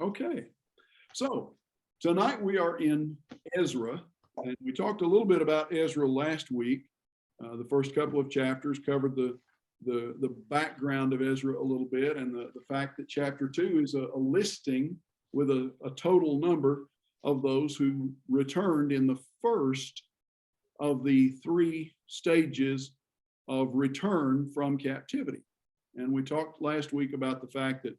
Okay, so tonight we are in Ezra, and we talked a little bit about Ezra last week. The first couple of chapters covered the background of Ezra a little bit, and the fact that chapter 2 is a listing with a total number of those who returned in the first of the 3 stages of return from captivity. And we talked last week about the fact that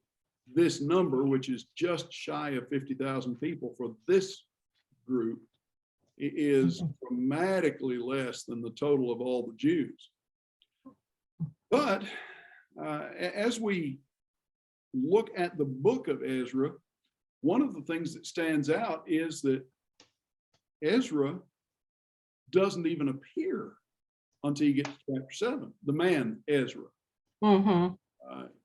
this number, which is just shy of 50,000 people for this group, is dramatically less than the total of all the Jews. But as we look at the book of Ezra, one of the things that stands out is that Ezra doesn't even appear until you get to chapter 7, the man Ezra.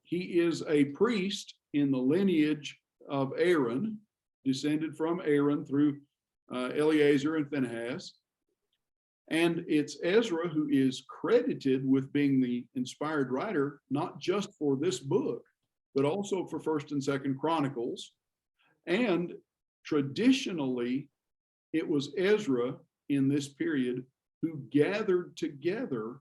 He is a priest in the lineage of Aaron, descended from Aaron through Eleazar and Phinehas. And it's Ezra who is credited with being the inspired writer, not just for this book, but also for 1st and 2nd Chronicles. And traditionally, it was Ezra in this period who gathered together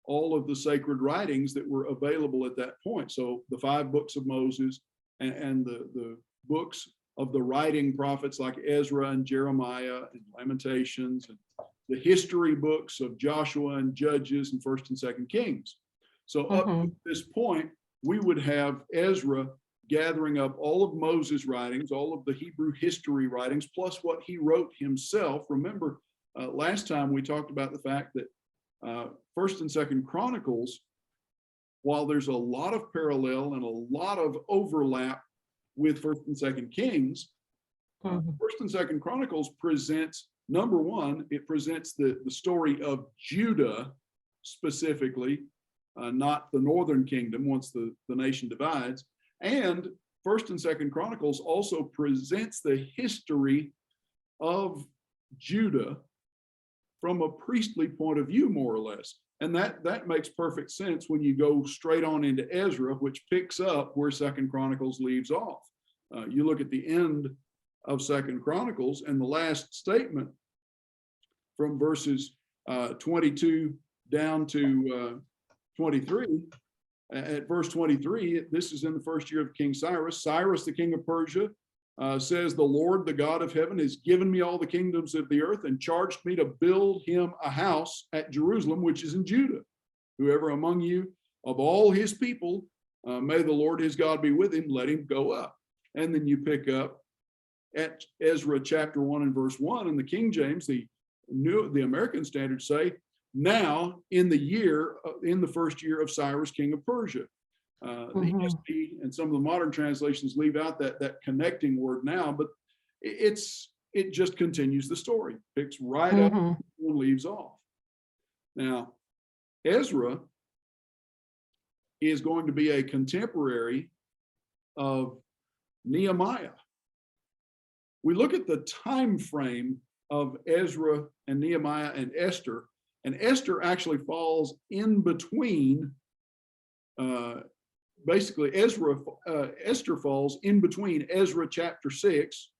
all of the sacred writings that were available at that point. So the 5 books of Moses and the books of the writing prophets like Ezra and Jeremiah and Lamentations, and the history books of Joshua and Judges and 1st and 2nd Kings. So up to this point, we would have Ezra gathering up all of Moses' writings, all of the Hebrew history writings, plus what he wrote himself. Remember, last time we talked about the fact that 1st and 2nd Chronicles, while there's a lot of parallel and a lot of overlap with 1st and 2nd Kings, 1st and 2nd Chronicles presents, number one, it presents the story of Judah specifically, not the northern kingdom once the nation divides. And 1st and 2nd Chronicles also presents the history of Judah from a priestly point of view, more or less. And that makes perfect sense when you go straight on into Ezra, which picks up where 2nd Chronicles leaves off. You look at the end of 2nd Chronicles, and the last statement from verses 22 down to 23. At verse 23, this is in the first year of King Cyrus. Cyrus, the king of Persia, says, "The Lord, the God of heaven, has given me all the kingdoms of the earth and charged me to build him a house at Jerusalem, which is in Judah. Whoever among you of all his people, may the Lord his God be with him, let him go up." And then you pick up at Ezra chapter 1 and verse 1, and the King James, the American Standard say, "Now in the first year of Cyrus, king of Persia." The ESV and some of the modern translations leave out that connecting word "now," but it just continues the story, picks right up and leaves off. Now, Ezra is going to be a contemporary of Nehemiah. We look at the time frame of Ezra and Nehemiah and Esther actually falls in between. Basically, Esther falls in between Ezra chapter 6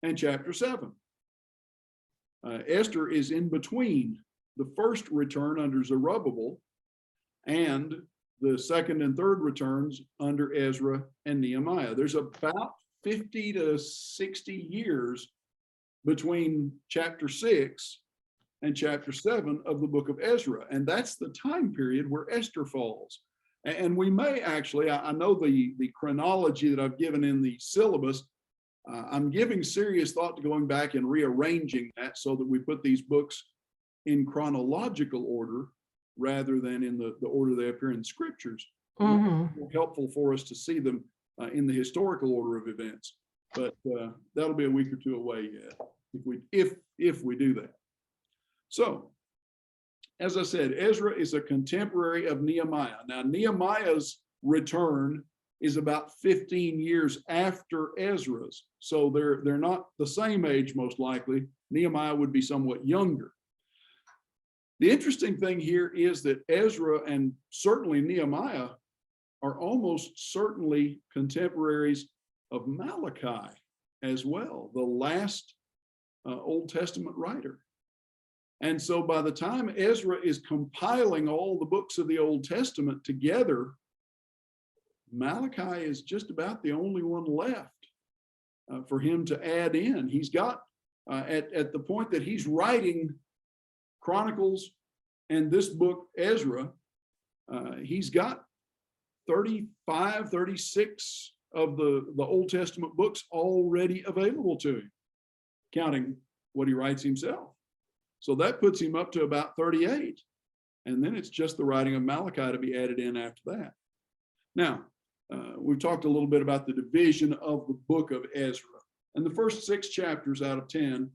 and chapter 7. Esther is in between the first return under Zerubbabel and the second and third returns under Ezra and Nehemiah. There's about 50 to 60 years between chapter 6 and chapter 7 of the book of Ezra. And that's the time period where Esther falls. And we may actually, I know the chronology that I've given in the syllabus, I'm giving serious thought to going back and rearranging that so that we put these books in chronological order rather than in the order they appear in the scriptures. More helpful for us to see them in the historical order of events. But that'll be a week or two away yet if we do that. So, as I said, Ezra is a contemporary of Nehemiah. Now, Nehemiah's return is about 15 years after Ezra's. So they're not the same age, most likely. Nehemiah would be somewhat younger. The interesting thing here is that Ezra and certainly Nehemiah are almost certainly contemporaries of Malachi as well, the last Old Testament writer. And so by the time Ezra is compiling all the books of the Old Testament together, Malachi is just about the only one left for him to add in. He's got, at the point that he's writing Chronicles and this book, Ezra, he's got 35, 36 of the Old Testament books already available to him, counting what he writes himself. So that puts him up to about 38. And then it's just the writing of Malachi to be added in after that. Now, we've talked a little bit about the division of the book of Ezra. And the first 6 chapters out of 10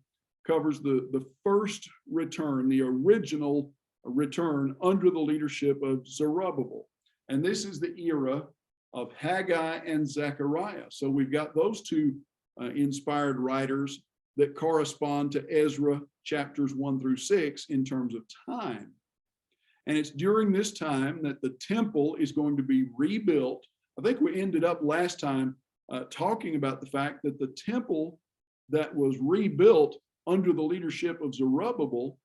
covers the first return, the original return under the leadership of Zerubbabel. And this is the era of Haggai and Zechariah. So we've got those two inspired writers that correspond to Ezra chapters 1 through 6 in terms of time. And it's during this time that the temple is going to be rebuilt. I think we ended up last time talking about the fact that the temple that was rebuilt under the leadership of Zerubbabel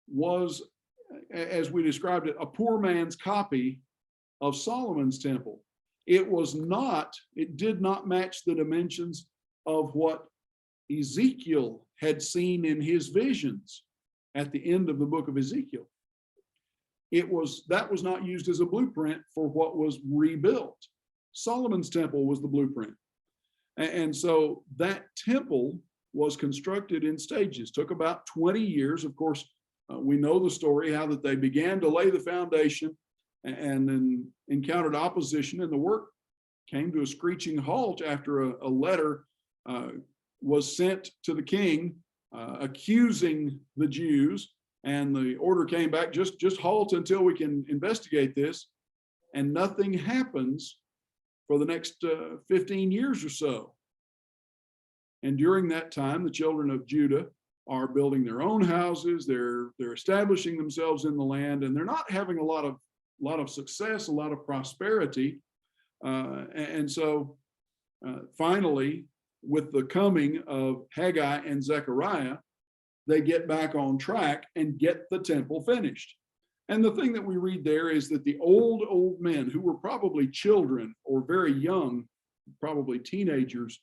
was, as we described it, a poor man's copy of Solomon's temple. It did not match the dimensions of what Ezekiel had seen in his visions at the end of the book of Ezekiel. That was not used as a blueprint for what was rebuilt. Solomon's temple was the blueprint. And so that temple was constructed in stages, took about 20 years. Of course, we know the story, how that they began to lay the foundation and then encountered opposition, and the work came to a screeching halt after a letter was sent to the king accusing the Jews, and the order came back, just halt until we can investigate this, and nothing happens for the next 15 years or so. And during that time, the children of Judah are building their own houses, they're establishing themselves in the land, and they're not having a lot of success, a lot of prosperity. And so finally, with the coming of Haggai and Zechariah, they get back on track and get the temple finished. And the thing that we read there is that the old men who were probably children or very young, probably teenagers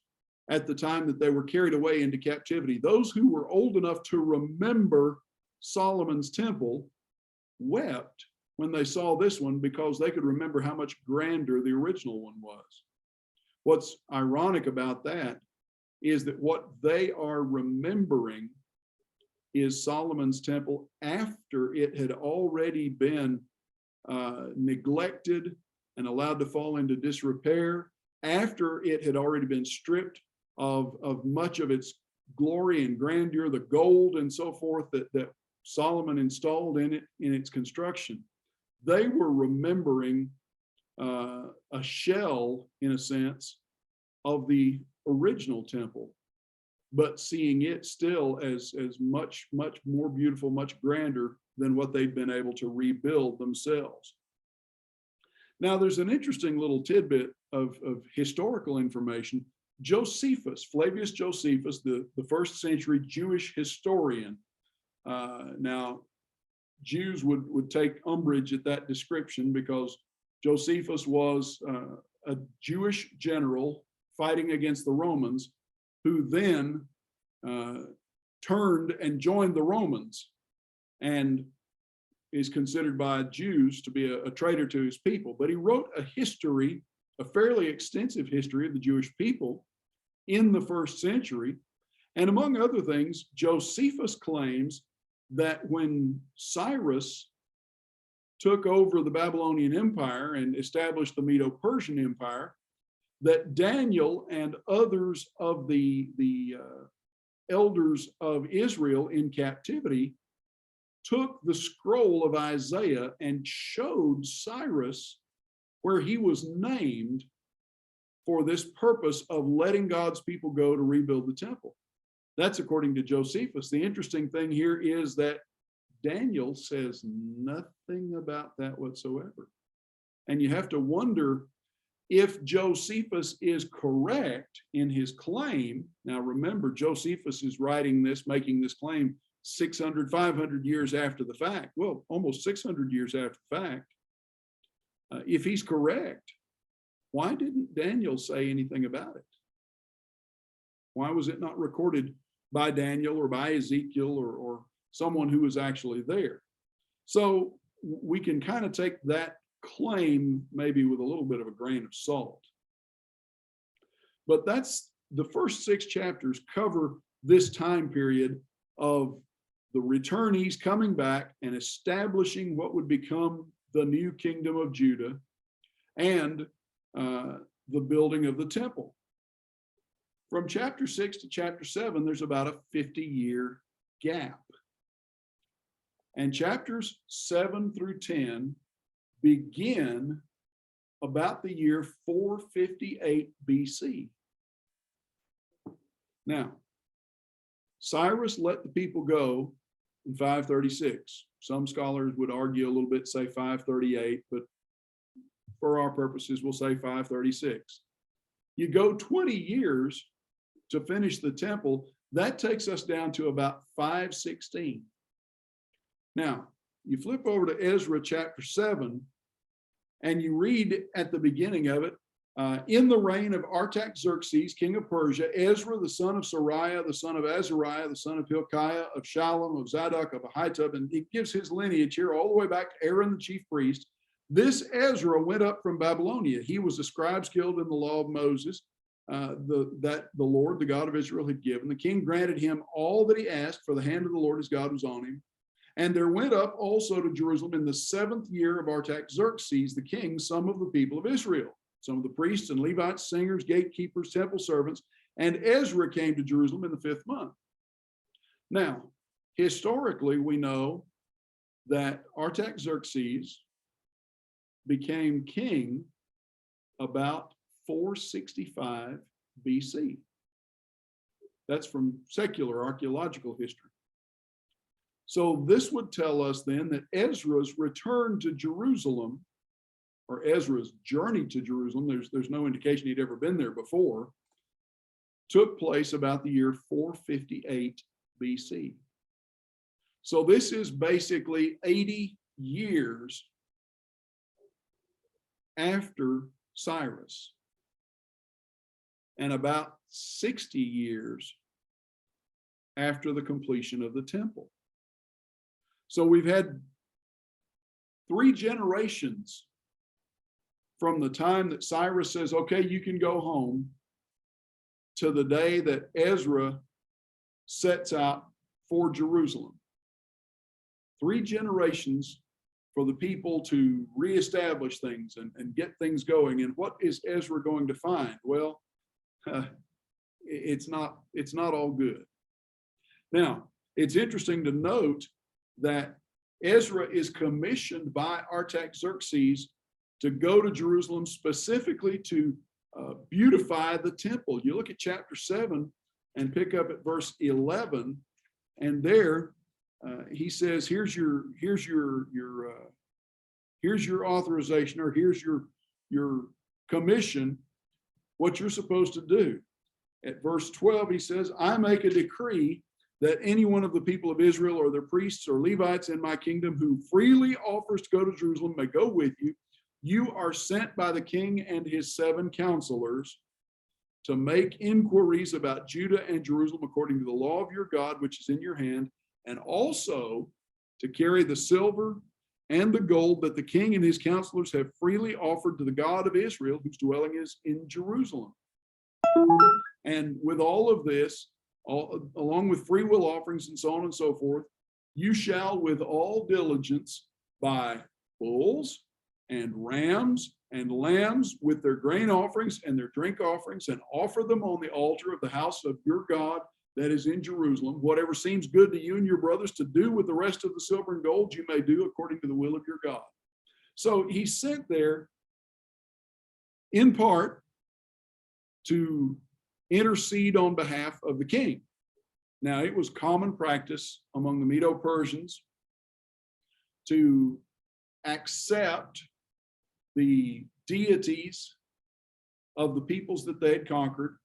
at the time that they were carried away into captivity, those who were old enough to remember Solomon's temple wept when they saw this one, because they could remember how much grander the original one was. What's ironic about that is that what they are remembering is Solomon's temple after it had already been neglected and allowed to fall into disrepair, after it had already been stripped of much of its glory and grandeur, the gold and so forth that Solomon installed in its construction. They were remembering a shell, in a sense, of the original temple, but seeing it still as much more beautiful, much grander than what they'd been able to rebuild themselves. Now, there's an interesting little tidbit of historical information. Josephus, Flavius Josephus, the first century Jewish historian. Now, Jews would take umbrage at that description, because Josephus was a Jewish general fighting against the Romans, who then turned and joined the Romans, and is considered by Jews to be a traitor to his people. But he wrote a history, a fairly extensive history of the Jewish people in the first century. And among other things, Josephus claims that when Cyrus took over the Babylonian Empire and established the Medo-Persian Empire, that Daniel and others of the elders of Israel in captivity took the scroll of Isaiah and showed Cyrus where he was named for this purpose of letting God's people go to rebuild the temple. That's according to Josephus. The interesting thing here is that Daniel says nothing about that whatsoever. And you have to wonder, if Josephus is correct in his claim, now remember, Josephus is writing this, making this claim 600, 500 years after the fact. Well, almost 600 years after the fact. If he's correct, why didn't Daniel say anything about it? Why was it not recorded by Daniel or by Ezekiel or someone who was actually there? So we can kind of take that claim maybe with a little bit of a grain of salt. But that's the first 6 chapters cover this time period of the returnees coming back and establishing what would become the new kingdom of Judah and the building of the temple. From chapter 6 to chapter 7, there's about a 50-year gap. And chapters 7 through 10 begin about the year 458 BC. Now, Cyrus let the people go in 536. Some scholars would argue a little bit, say 538, but for our purposes, we'll say 536. You go 20 years to finish the temple, that takes us down to about 516. Now, you flip over to Ezra chapter 7, and you read at the beginning of it, in the reign of Artaxerxes, king of Persia, Ezra, the son of Sariah, the son of Azariah, the son of Hilkiah, of Shallum, of Zadok, of Ahitub, and he gives his lineage here all the way back to Aaron, the chief priest. This Ezra went up from Babylonia. He was a scribe skilled in the law of Moses, that the Lord, the God of Israel, had given. The king granted him all that he asked, for the hand of the Lord his God was on him. And there went up also to Jerusalem in the 7th year of Artaxerxes, the king, some of the people of Israel, some of the priests and Levites, singers, gatekeepers, temple servants, and Ezra came to Jerusalem in the 5th month. Now, historically, we know that Artaxerxes became king about 465 BC. That's from secular archaeological history. So this would tell us then that Ezra's return to Jerusalem, or Ezra's journey to Jerusalem, there's no indication he'd ever been there before, took place about the year 458 BC. So this is basically 80 years after Cyrus, and about 60 years after the completion of the temple. So we've had 3 generations from the time that Cyrus says, okay, you can go home, to the day that Ezra sets out for Jerusalem. 3 generations for the people to reestablish things and get things going. And what is Ezra going to find? Well, it's not all good. Now, it's interesting to note that Ezra is commissioned by Artaxerxes to go to Jerusalem specifically to beautify the temple. You look at chapter 7 and pick up at verse 11, and there he says, here's your authorization, or here's your commission, what you're supposed to do. At verse 12, he says, I make a decree that any one of the people of Israel or their priests or Levites in my kingdom who freely offers to go to Jerusalem may go with you. You are sent by the king and his 7 counselors to make inquiries about Judah and Jerusalem according to the law of your God, which is in your hand, and also to carry the silver and the gold that the king and his counselors have freely offered to the God of Israel, whose dwelling is in Jerusalem. And with all of this, along with free will offerings and so on and so forth, you shall with all diligence buy bulls and rams and lambs with their grain offerings and their drink offerings, and offer them on the altar of the house of your God that is in Jerusalem. Whatever seems good to you and your brothers to do with the rest of the silver and gold, you may do according to the will of your God. So he's sent there in part to intercede on behalf of the king. Now, it was common practice among the Medo-Persians to accept the deities of the peoples that they had conquered,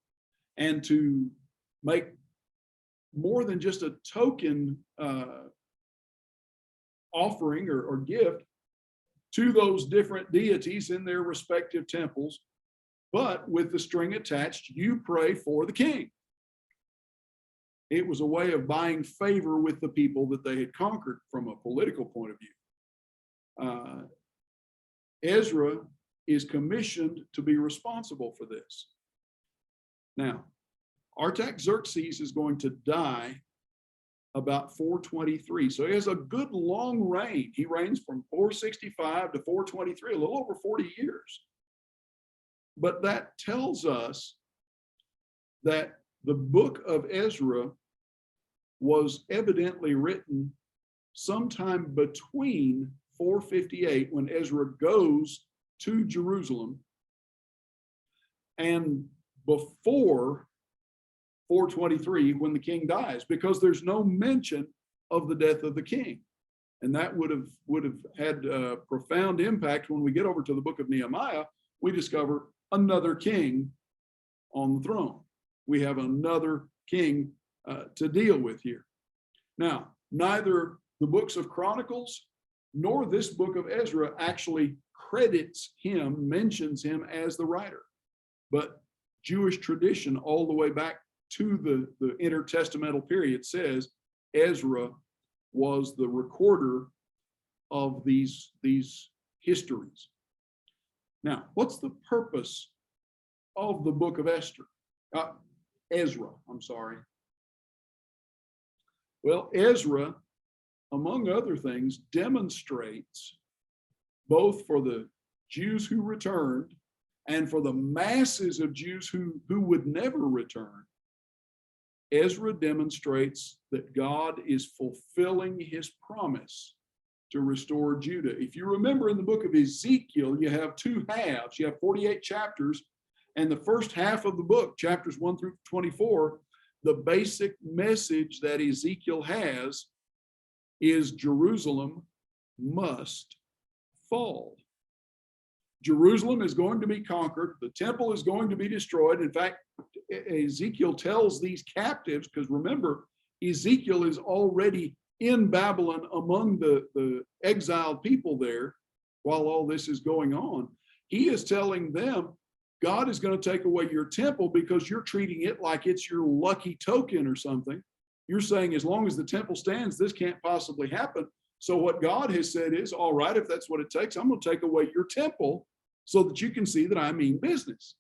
and to make more than just a token offering or gift to those different deities in their respective temples, but with the string attached, you pray for the king. It was a way of buying favor with the people that they had conquered from a political point of view. Ezra is commissioned to be responsible for this. Now, Artaxerxes is going to die about 423. So he has a good long reign. He reigns from 465 to 423, a little over 40 years. But that tells us that the book of Ezra was evidently written sometime between 458, when Ezra goes to Jerusalem, and before 423, when the king dies, because there's no mention of the death of the king. And that would have had a profound impact. When we get over to the book of Nehemiah, we discover another king on the throne. We have another king to deal with here. Now, neither the books of Chronicles nor this book of Ezra actually credits him, mentions him as the writer. But Jewish tradition, all the way back to the intertestamental period, says Ezra was the recorder of these histories. Now, what's the purpose of the book of Ezra, I'm sorry. Well, Ezra, among other things, demonstrates, both for the Jews who returned and for the masses of Jews who would never return, Ezra demonstrates that God is fulfilling his promise to restore Judah. If you remember, in the book of Ezekiel, you have two halves. You have 48 chapters, and the first half of the book, chapters 1 through 24, the basic message that Ezekiel has is Jerusalem must fall. Jerusalem is going to be conquered. The temple is going to be destroyed. In fact, Ezekiel tells these captives, because remember, Ezekiel is already in Babylon among the exiled people there while all this is going on. He is telling them, God is going to take away your temple because you're treating it like it's your lucky token or something. You're saying, as long as the temple stands, this can't possibly happen. So what God has said is, all right, if that's what it takes, I'm going to take away your temple so that you can see that I mean business.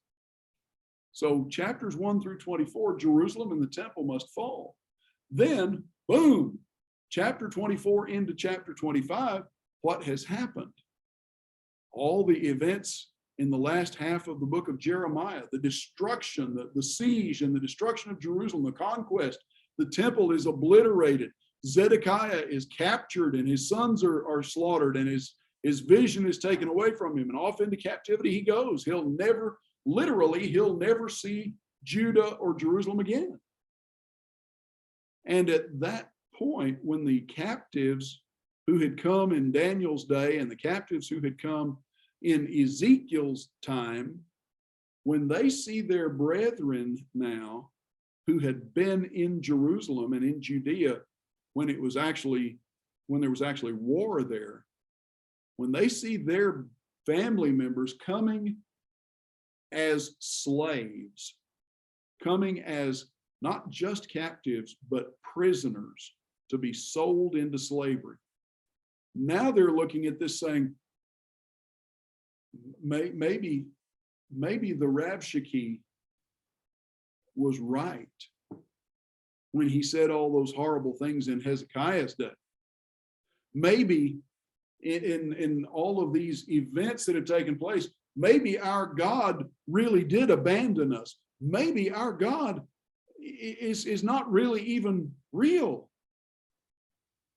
So chapters 1 through 24, Jerusalem and the temple must fall. Then, boom, chapter 24 into chapter 25, what has happened? All the events in the last half of the book of Jeremiah, the destruction, the siege and the destruction of Jerusalem, the conquest, the temple is obliterated. Zedekiah is captured and his sons are slaughtered, and his vision is taken away from him, and off into captivity he goes. He'll never see Judah or Jerusalem again. And at that point, when the captives who had come in Daniel's day and the captives who had come in Ezekiel's time, when they see their brethren now who had been in Jerusalem and in Judea when there was actually war there, when they see their family members coming as slaves, coming as not just captives, but prisoners to be sold into slavery. Now they're looking at this saying, maybe the Rabshakeh was right when he said all those horrible things in Hezekiah's day. Maybe in all of these events that have taken place, maybe our God really did abandon us. Maybe our God is not really even real.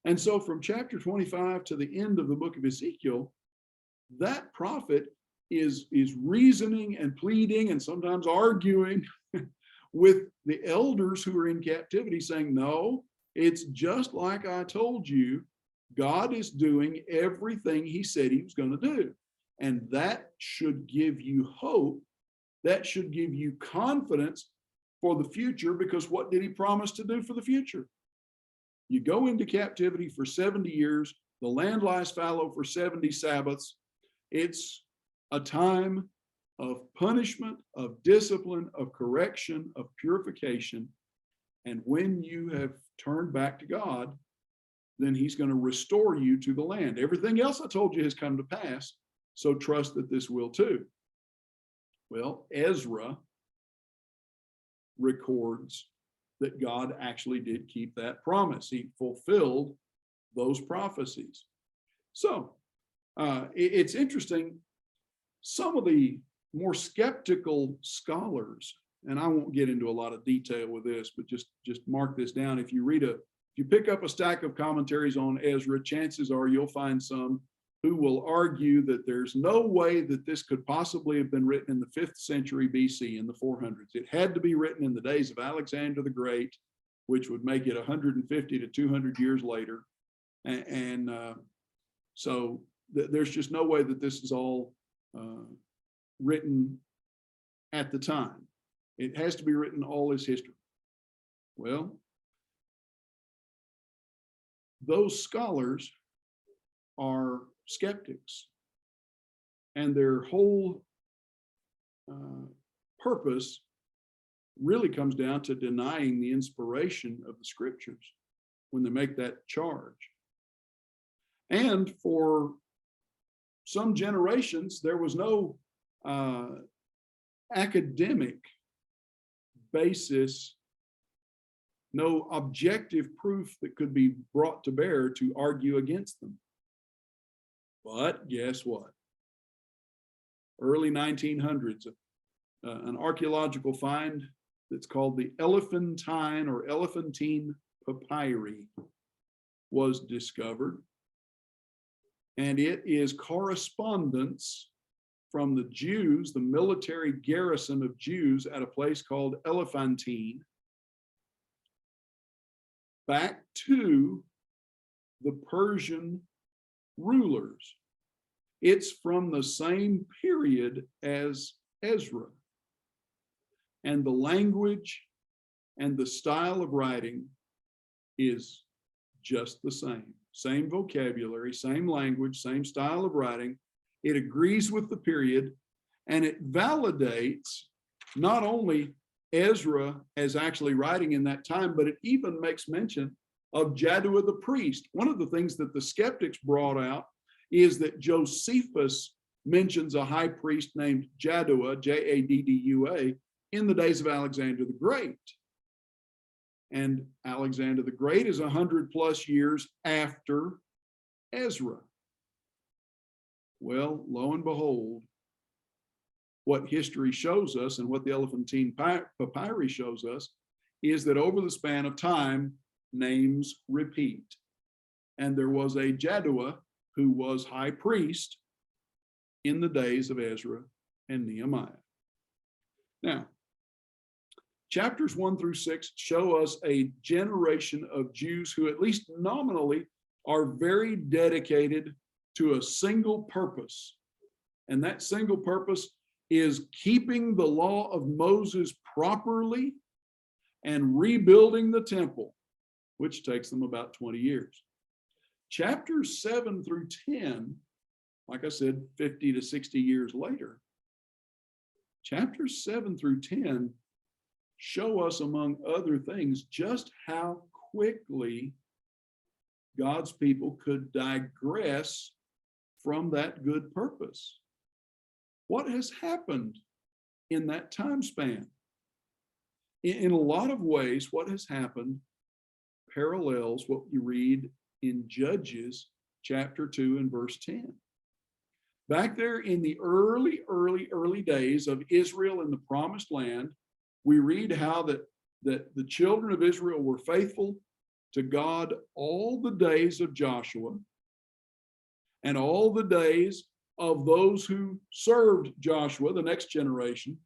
And so from chapter 25 to the end of the book of Ezekiel, that prophet is reasoning and pleading and sometimes arguing with the elders who are in captivity, saying, no, it's just like I told you. God is doing everything he said he was going to do. And that should give you hope That should give you confidence for the future, because what did he promise to do for the future? You go into captivity for 70 years, the land lies fallow for 70 Sabbaths. It's a time of punishment, of discipline, of correction, of purification. And when you have turned back to God, then he's going to restore you to the land. Everything else I told you has come to pass, so trust that this will too. Well, Ezra records that God actually did keep that promise. He fulfilled those prophecies. So it's interesting. Some of the more skeptical scholars, and I won't get into a lot of detail with this, but just mark this down. If you pick up a stack of commentaries on Ezra, chances are you'll find some who will argue that there's no way that this could possibly have been written in the 5th century BC, in the 400s. It had to be written in the days of Alexander the Great, which would make it 150 to 200 years later. And so there's just no way that this is all written at the time. It has to be written all as history. Well, those scholars are skeptics, and their whole purpose really comes down to denying the inspiration of the scriptures when they make that charge. And for some generations, there was no academic basis, no objective proof that could be brought to bear to argue against them. But guess what? Early 1900s, an archaeological find that's called the Elephantine or Elephantine papyri was discovered. And it is correspondence from the Jews, the military garrison of Jews at a place called Elephantine, back to the Persian rulers. It's from the same period as Ezra. And the language and the style of writing is just the same. Same vocabulary, same language, same style of writing. It agrees with the period, and it validates not only Ezra as actually writing in that time, but it even makes mention of Jaddua the priest. One of the things that the skeptics brought out is that Josephus mentions a high priest named Jaddua, Jaddua, in the days of Alexander the Great. And Alexander the Great is 100+ years after Ezra. Well, lo and behold, what history shows us and what the Elephantine papyri shows us is that over the span of time, names repeat. And there was a Jaddua who was high priest in the days of Ezra and Nehemiah. Now, chapters 1 through 6 show us a generation of Jews who, at least nominally, are very dedicated to a single purpose. And that single purpose is keeping the law of Moses properly and rebuilding the temple, which takes them about 20 years. Chapters 7 through 10, like I said, 50 to 60 years later, chapters 7 through 10 show us, among other things, just how quickly God's people could digress from that good purpose. What has happened in that time span? In a lot of ways, what has happened parallels what you read in Judges chapter 2 and verse 10. Back there in the early days of Israel in the promised land, we read how that the children of Israel were faithful to God all the days of Joshua and all the days of those who served Joshua, the next generation.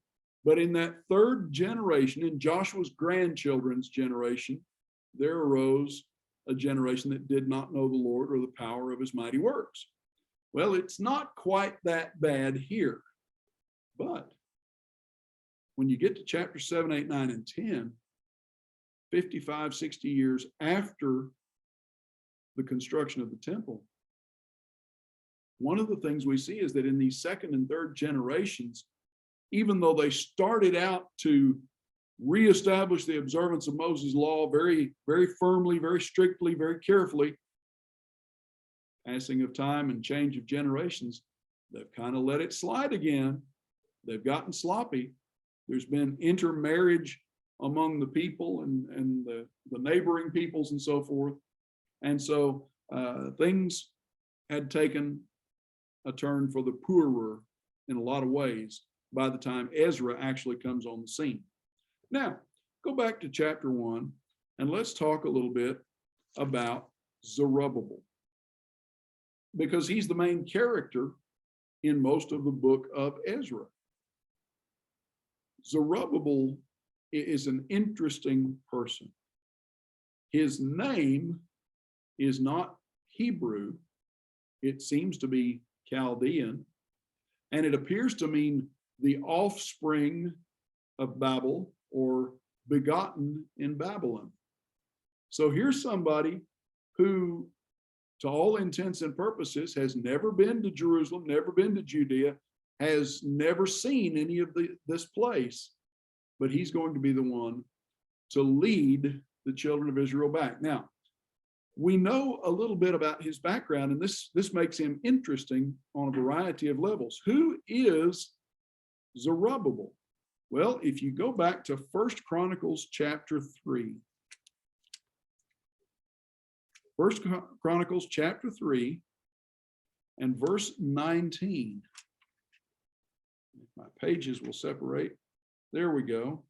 But in that third generation, in Joshua's grandchildren's generation, there arose a generation that did not know the Lord or the power of his mighty works. Well, it's not quite that bad here, but when you get to chapter 7, 8, 9, and 10, 55, 60 years after the construction of the temple, one of the things we see is that in these second and third generations, even though they started out to reestablish the observance of Moses' law very, very firmly, very strictly, very carefully, passing of time and change of generations, they've kind of let it slide again. They've gotten sloppy. There's been intermarriage among the people and the neighboring peoples and so forth. And so things had taken a turn for the poorer in a lot of ways by the time Ezra actually comes on the scene. Now, go back to chapter 1, and let's talk a little bit about Zerubbabel, because he's the main character in most of the book of Ezra. Zerubbabel is an interesting person. His name is not Hebrew. It seems to be Chaldean, and it appears to mean the offspring of Babel, or begotten in Babylon. So here's somebody who, to all intents and purposes, has never been to Jerusalem, never been to Judea, has never seen any of this place, but he's going to be the one to lead the children of Israel back. Now, we know a little bit about his background, and this makes him interesting on a variety of levels. Who is Zerubbabel? Well, if you go back to 1 Chronicles chapter 3, 1 Chronicles chapter 3 and verse 19. My pages will separate. There we go.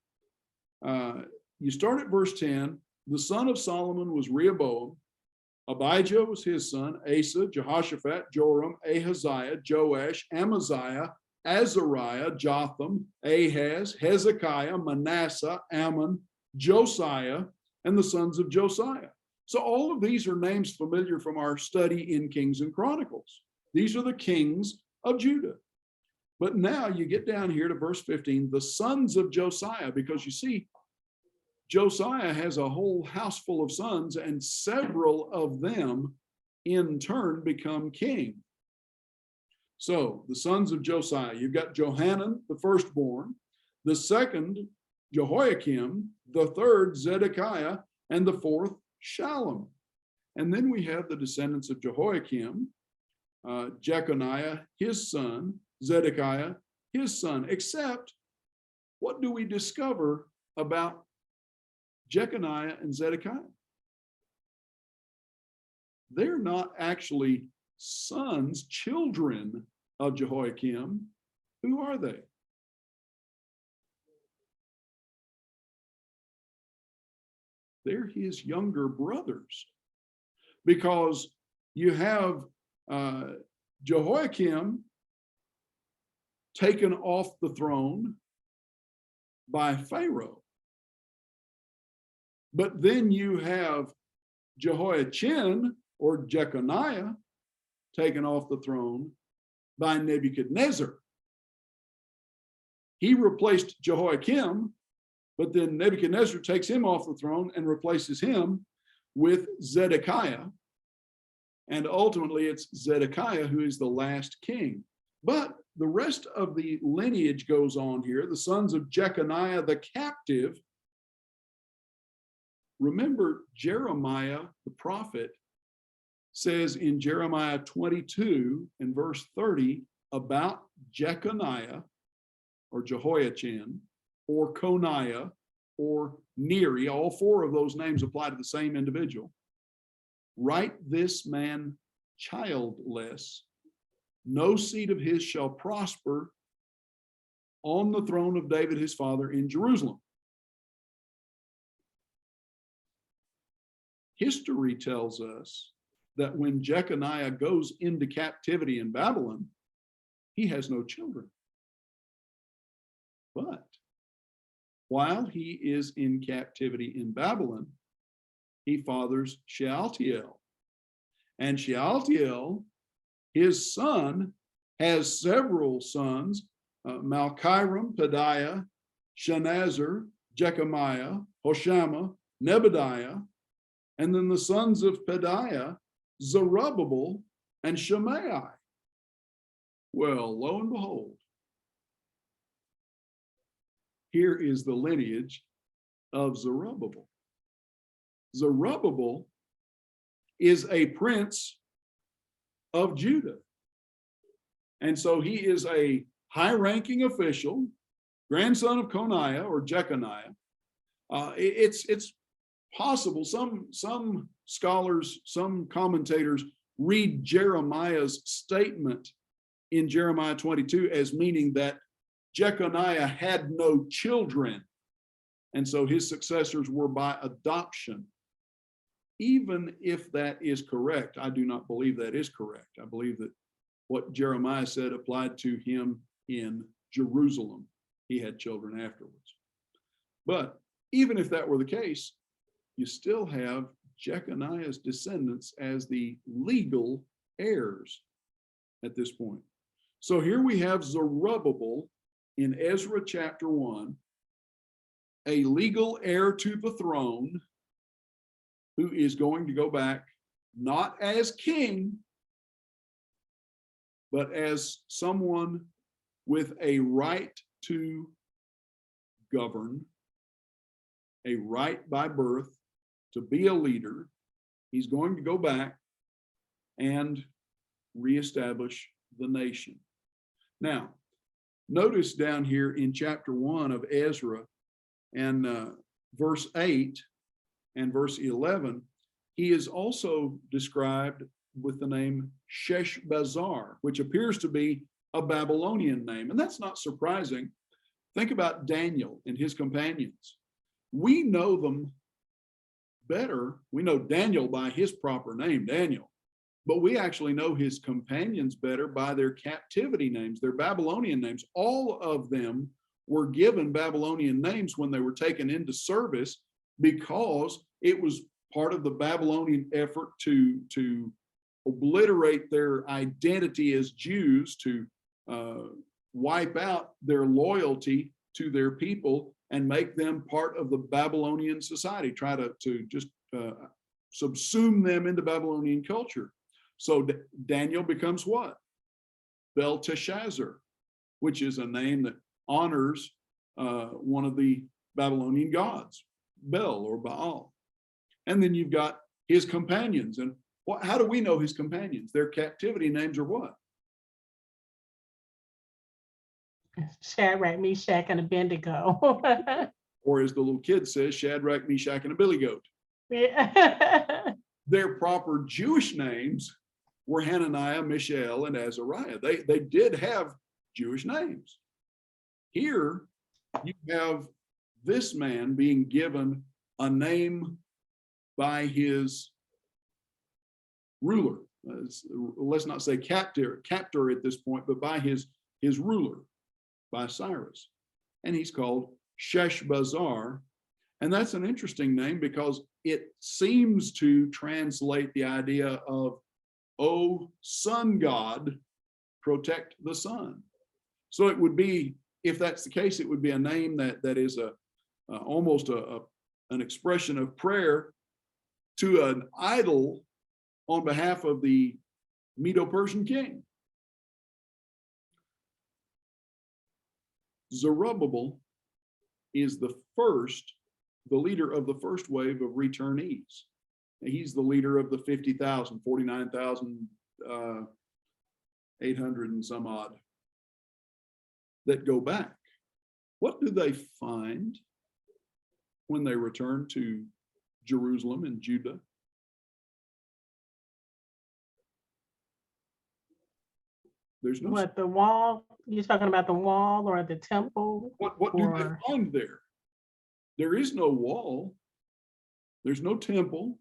You start at verse 10. The son of Solomon was Rehoboam. Abijah was his son, Asa, Jehoshaphat, Joram, Ahaziah, Joash, Amaziah, Azariah, Jotham, Ahaz, Hezekiah, Manasseh, Ammon, Josiah, and the sons of Josiah. So all of these are names familiar from our study in Kings and Chronicles. These are the kings of Judah. But now you get down here to verse 15, the sons of Josiah, because you see, Josiah has a whole house full of sons, and several of them in turn become king. So the sons of Josiah, you've got Johanan, the firstborn, the second, Jehoiakim, the third, Zedekiah, and the fourth, Shallum. And then we have the descendants of Jehoiakim, Jeconiah, his son, Zedekiah, his son, except what do we discover about Jeconiah and Zedekiah? They're not actually sons, children of Jehoiakim. Who are they? They're his younger brothers, because you have Jehoiakim taken off the throne by Pharaoh. But then you have Jehoiachin, or Jeconiah, taken off the throne by Nebuchadnezzar. He replaced Jehoiakim, but then Nebuchadnezzar takes him off the throne and replaces him with Zedekiah. And ultimately it's Zedekiah who is the last king. But the rest of the lineage goes on here. The sons of Jeconiah the captive. Remember, Jeremiah the prophet says in Jeremiah 22 and verse 30 about Jeconiah, or Jehoiachin, or Coniah, or Neri. All four of those names apply to the same individual. Write this man childless, no seed of his shall prosper on the throne of David his father in Jerusalem. History tells us that when Jeconiah goes into captivity in Babylon, he has no children. But while he is in captivity in Babylon, he fathers Shealtiel. And Shealtiel, his son, has several sons, Malchiram, Pedaiah, Shenazar, Jechemiah, Hoshama, Nebadiah, and then the sons of Pedaiah, Zerubbabel, and Shimei. Well, lo and behold, here is the lineage of Zerubbabel. Zerubbabel is a prince of Judah. And so he is a high-ranking official, grandson of Coniah or Jeconiah. It's possible, some scholars, some commentators read Jeremiah's statement in Jeremiah 22 as meaning that Jeconiah had no children, and so his successors were by adoption. Even if that is correct, I do not believe that is correct. I believe that what Jeremiah said applied to him in Jerusalem. He had children afterwards. But even if that were the case, you still have Jeconiah's descendants as the legal heirs at this point. So here we have Zerubbabel in Ezra chapter 1, a legal heir to the throne, who is going to go back not as king, but as someone with a right to govern, a right by birth to be a leader. He's going to go back and reestablish the nation. Now, notice down here in chapter 1 of Ezra and verse 8 and verse 11, he is also described with the name Sheshbazzar, which appears to be a Babylonian name. And that's not surprising. Think about Daniel and his companions. We know them better. We know Daniel by his proper name, Daniel, but we actually know his companions better by their captivity names, their Babylonian names. All of them were given Babylonian names when they were taken into service, because it was part of the Babylonian effort to obliterate their identity as Jews, to wipe out their loyalty to their people and make them part of the Babylonian society, try to just subsume them into Babylonian culture. So Daniel becomes what? Belteshazzar, which is a name that honors one of the Babylonian gods, Bel or Baal. And then you've got his companions. And how do we know his companions? Their captivity names are what? Shadrach, Meshach, and Abednego. Or as the little kid says, Shadrach, Meshach, and a billy goat. Yeah. Their proper Jewish names were Hananiah, Mishael, and Azariah. They did have Jewish names. Here you have this man being given a name by his ruler. Let's not say captor at this point, but by his ruler, by Cyrus. And he's called Sheshbazzar. And that's an interesting name because it seems to translate the idea of, "Oh, sun god, protect the sun." So it would be, if that's the case, it would be a name that is almost an expression of prayer to an idol on behalf of the Medo-Persian king. Zerubbabel is the leader of the first wave of returnees. He's the leader of the 50,000, 49,800 and some odd that go back. What do they find when they return to Jerusalem and Judah? There's no. What, the wall? You're talking about the wall or the temple? What do they find there? There is no wall. There's no temple.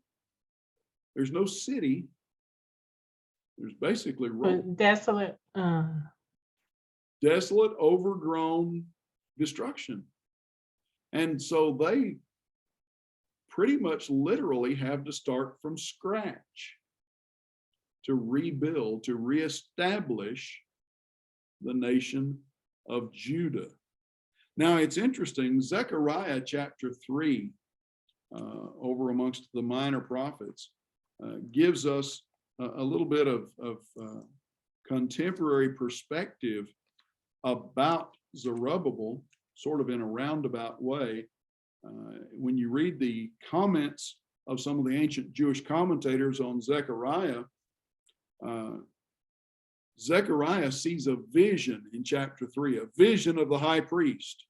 There's no city. There's basically desolate. Desolate, overgrown destruction. And so they pretty much literally have to start from scratch to rebuild, to reestablish the nation of Judah. Now it's interesting, Zechariah chapter 3, over amongst the minor prophets, gives us a little bit of contemporary perspective about Zerubbabel, sort of in a roundabout way. When you read the comments of some of the ancient Jewish commentators on Zechariah, Zechariah sees a vision in chapter 3, a vision of the high priest.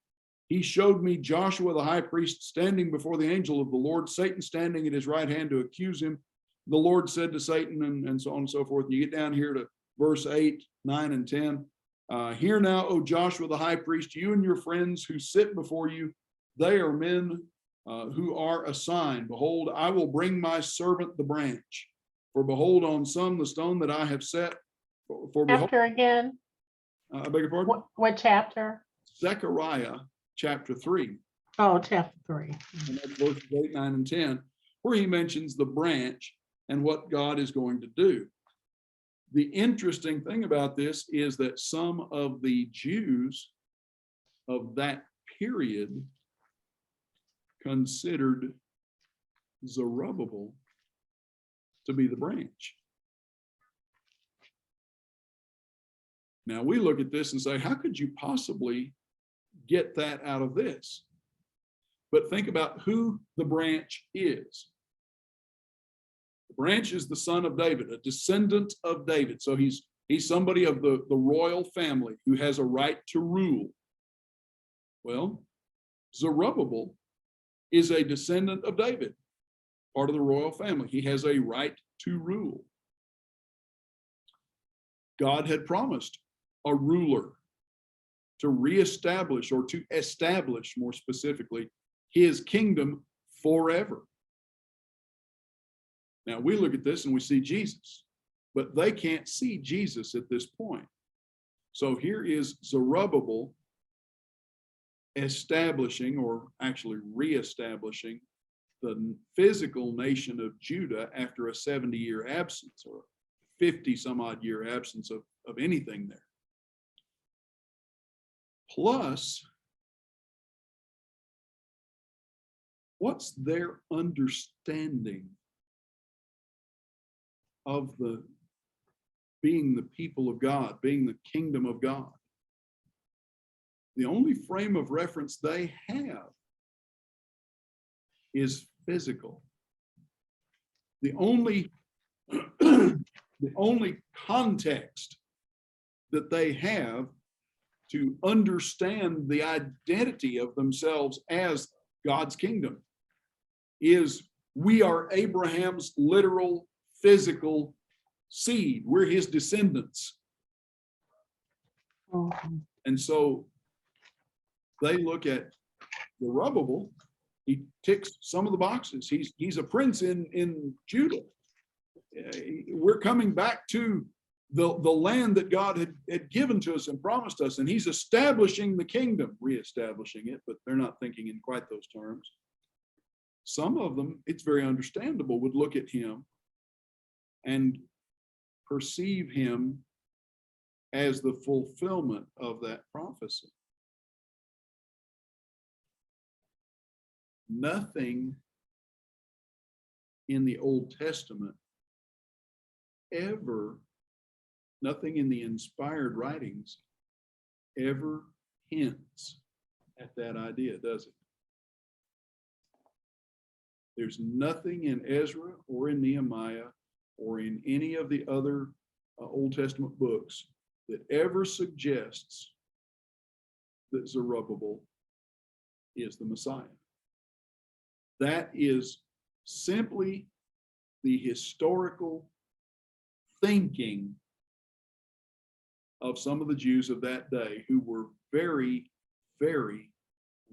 He showed me Joshua the high priest standing before the angel of the Lord, Satan standing at his right hand to accuse him. The Lord said to Satan, and so on and so forth. You get down here to verse 8, 9, and 10. Hear now, O Joshua the high priest, you and your friends who sit before you, they are men who are a sign. Behold, I will bring my servant the branch. For behold, on some the stone that I have set. For behold, Chapter again? I beg your pardon? What chapter? Zechariah chapter 3. Oh, chapter 3. And that's verses 8, 9, and 10, where he mentions the branch and what God is going to do. The interesting thing about this is that some of the Jews of that period considered Zerubbabel to be the branch. Now we look at this and say, how could you possibly get that out of this? But think about who the branch is. The branch is the son of David, a descendant of David. So he's somebody of the royal family who has a right to rule. Well, Zerubbabel is a descendant of David, part of the royal family. He has a right to rule. God had promised a ruler to reestablish, or to establish more specifically, his kingdom forever. Now we look at this and we see Jesus, but they can't see Jesus at this point. So here is Zerubbabel establishing, or actually reestablishing, the physical nation of Judah after a 70-year absence, or 50 some odd year absence of anything there. Plus, what's their understanding of the being the people of God, being the kingdom of God? The only frame of reference they have is physical. The only context that they have to understand the identity of themselves as God's kingdom is, we are Abraham's literal physical seed. We're his descendants. And so they look at Zerubbabel. He ticks some of the boxes. He's a prince in Judah. We're coming back to the land that God had given to us and promised us, and he's establishing the kingdom, reestablishing it, but they're not thinking in quite those terms. Some of them, it's very understandable, would look at him and perceive him as the fulfillment of that prophecy. Nothing in the Old Testament ever, nothing in the inspired writings ever hints at that idea, does it? There's nothing in Ezra or in Nehemiah or in any of the other Old Testament books that ever suggests that Zerubbabel is the Messiah. That is simply the historical thinking of some of the Jews of that day, who were very, very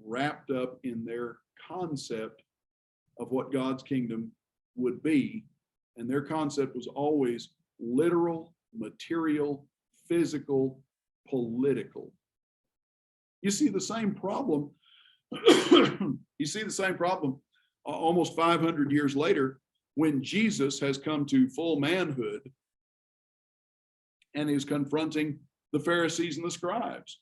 wrapped up in their concept of what God's kingdom would be. And their concept was always literal, material, physical, political. You see the same problem. You see the same problem almost 500 years later, when Jesus has come to full manhood and is confronting the Pharisees and the scribes.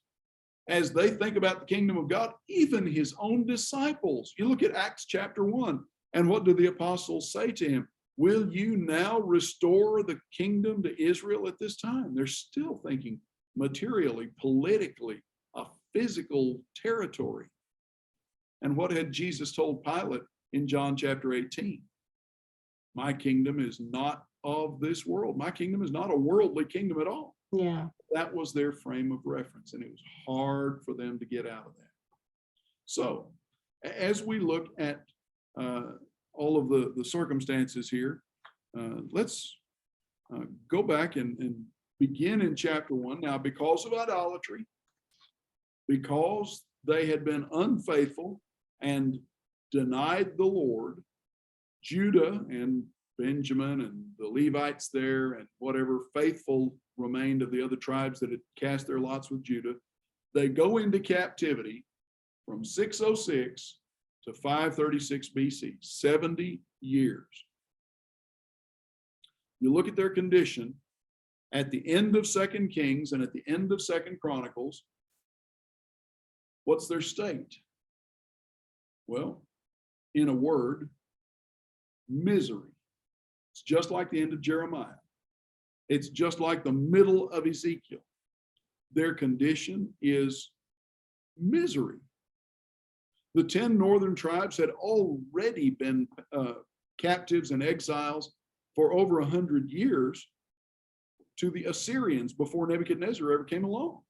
as they think about the kingdom of God, even his own disciples. You look at Acts chapter 1, and what do the apostles say to him? Will you now restore the kingdom to Israel at this time? They're still thinking materially, politically, a physical territory. And what had Jesus told Pilate in John chapter 18? My kingdom is not of this world. My kingdom is not a worldly kingdom at all. Yeah. That was their frame of reference, and it was hard for them to get out of that. So, as we look at all of the circumstances here, let's go back and begin in chapter 1. Now, because of idolatry, because they had been unfaithful and denied the Lord, Judah and Benjamin and the Levites there and whatever faithful remained of the other tribes that had cast their lots with Judah, they go into captivity from 606 to 536 BC, 70 years. You look at their condition at the end of 2 Kings and at the end of 2 Chronicles, what's their state? Well, in a word, misery. It's just like the end of Jeremiah. It's just like the middle of Ezekiel. Their condition is misery. The 10 northern tribes had already been captives and exiles for over 100 years to the Assyrians before Nebuchadnezzar ever came along.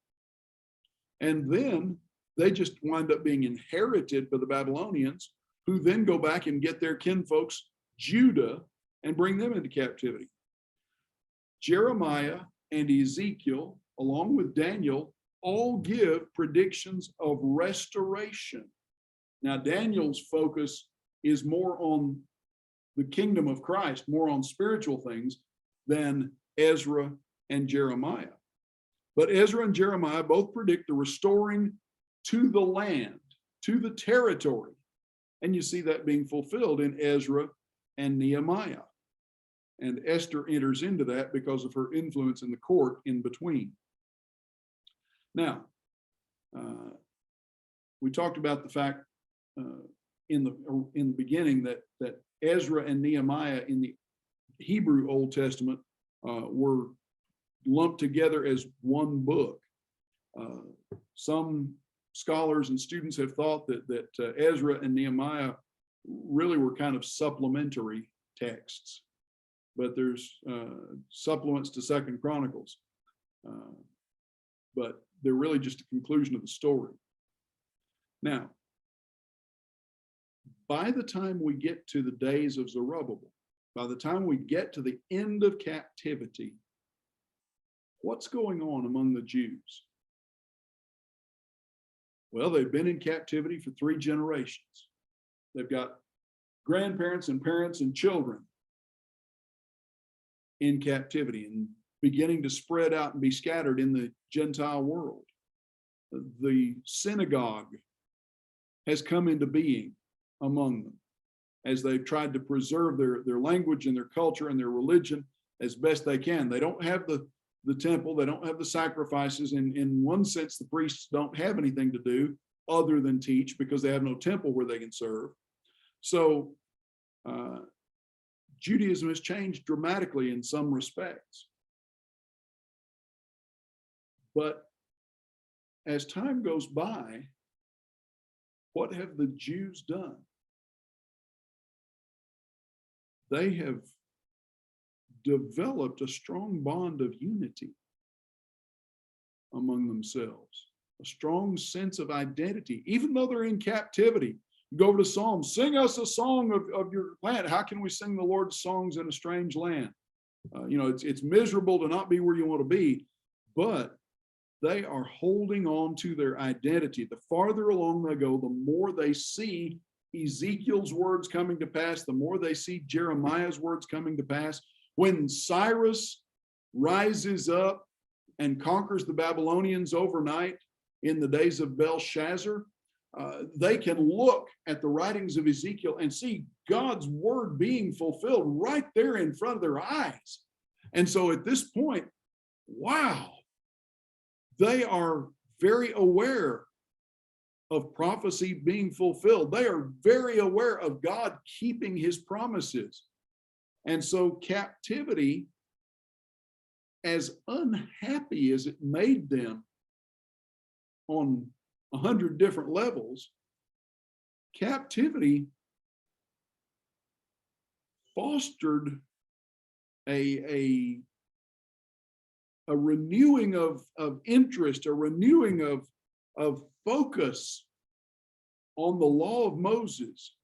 And then they just wind up being inherited by the Babylonians, who then go back and get their kinfolks, Judah, and bring them into captivity. Jeremiah and Ezekiel, along with Daniel, all give predictions of restoration. Now, Daniel's focus is more on the kingdom of Christ, more on spiritual things than Ezra and Jeremiah. But Ezra and Jeremiah both predict the restoring to the land, to the territory. And you see that being fulfilled in Ezra and Nehemiah. And Esther enters into that because of her influence in the court in between. Now, we talked about the fact in the beginning that Ezra and Nehemiah in the Hebrew Old Testament were lumped together as one book. Some scholars and students have thought that Ezra and Nehemiah really were kind of supplementary texts, but there's supplements to 2 Chronicles, but they're really just a conclusion of the story. Now, by the time we get to the days of Zerubbabel, by the time we get to the end of captivity, what's going on among the Jews? Well, they've been in captivity for 3 generations. They've got grandparents and parents and children in captivity and beginning to spread out and be scattered in the Gentile world. The synagogue has come into being among them as they've tried to preserve their language and their culture and their religion as best they can. They don't have the temple, they don't have the sacrifices. In one sense, the priests don't have anything to do other than teach because they have no temple where they can serve. So Judaism has changed dramatically in some respects. But as time goes by, what have the Jews done? They have developed a strong bond of unity among themselves, a strong sense of identity, even though they're in captivity. You go over to Psalms, sing us a song of your land. How can we sing the Lord's songs in a strange land? It's miserable to not be where you want to be, but they are holding on to their identity. The farther along they go, the more they see Ezekiel's words coming to pass, the more they see Jeremiah's words coming to pass. When Cyrus rises up and conquers the Babylonians overnight in the days of Belshazzar, they can look at the writings of Ezekiel and see God's word being fulfilled right there in front of their eyes. And so at this point, wow, they are very aware of prophecy being fulfilled. They are very aware of God keeping his promises. And so captivity, as unhappy as it made them on 100 different levels, captivity fostered a renewing of interest, a renewing of focus on the law of Moses.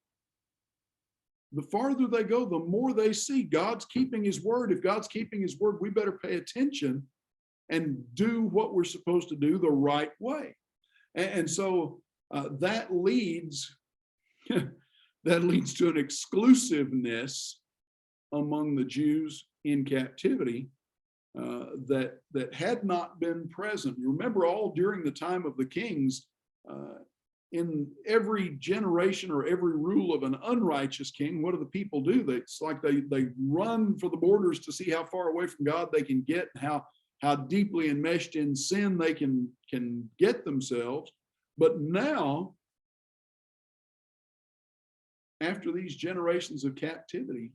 The farther they go, the more they see God's keeping his word. If God's keeping his word, we better pay attention and do what we're supposed to do the right way. And so that leads that leads to an exclusiveness among the Jews in captivity that had not been present. You remember, all during the time of the kings, in every generation or every rule of an unrighteous king, what do the people do? It's like they run for the borders to see how far away from God they can get, and how deeply enmeshed in sin they can get themselves. But now, after these generations of captivity,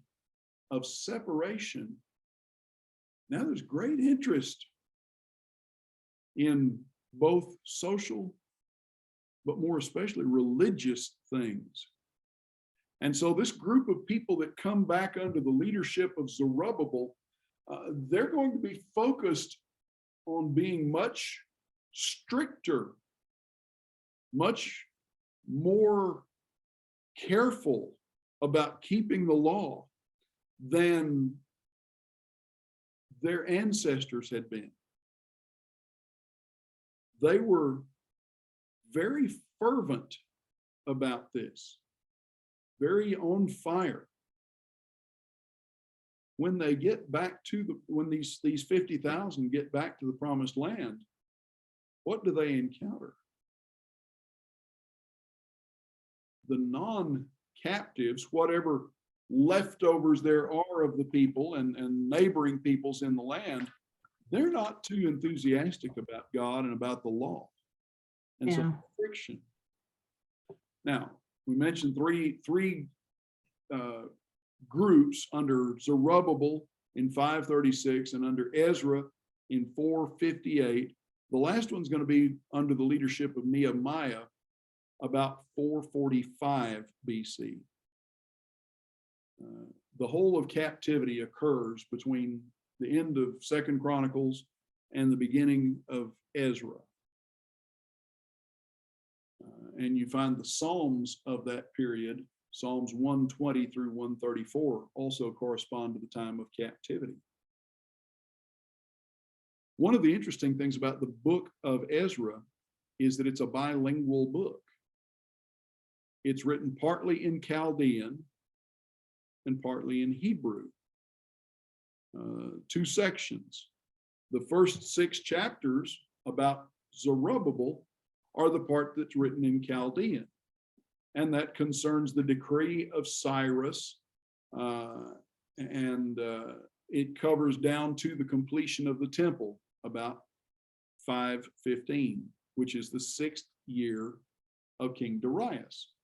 of separation, now there's great interest in both social, but more especially religious things. And so this group of people that come back under the leadership of Zerubbabel, they're going to be focused on being much stricter, much more careful about keeping the law than their ancestors had been. They were very fervent about this, very on fire. When they get back to when these 50,000 get back to the promised land, what do they encounter? The non-captives, whatever leftovers there are of the people and neighboring peoples in the land, they're not too enthusiastic about God and about the law. And so friction. Now, we mentioned three groups under Zerubbabel in 536 and under Ezra in 458. The last one's going to be under the leadership of Nehemiah about 445 BC. The whole of captivity occurs between the end of 2nd Chronicles and the beginning of Ezra. And you find the Psalms of that period, Psalms 120 through 134, also correspond to the time of captivity. One of the interesting things about the book of Ezra is that it's a bilingual book. It's written partly in Chaldean and partly in Hebrew. 2 sections. The first 6 chapters about Zerubbabel are the part that's written in Chaldean, and that concerns the decree of Cyrus, and it covers down to the completion of the temple about 515, which is the 6th year of King Darius.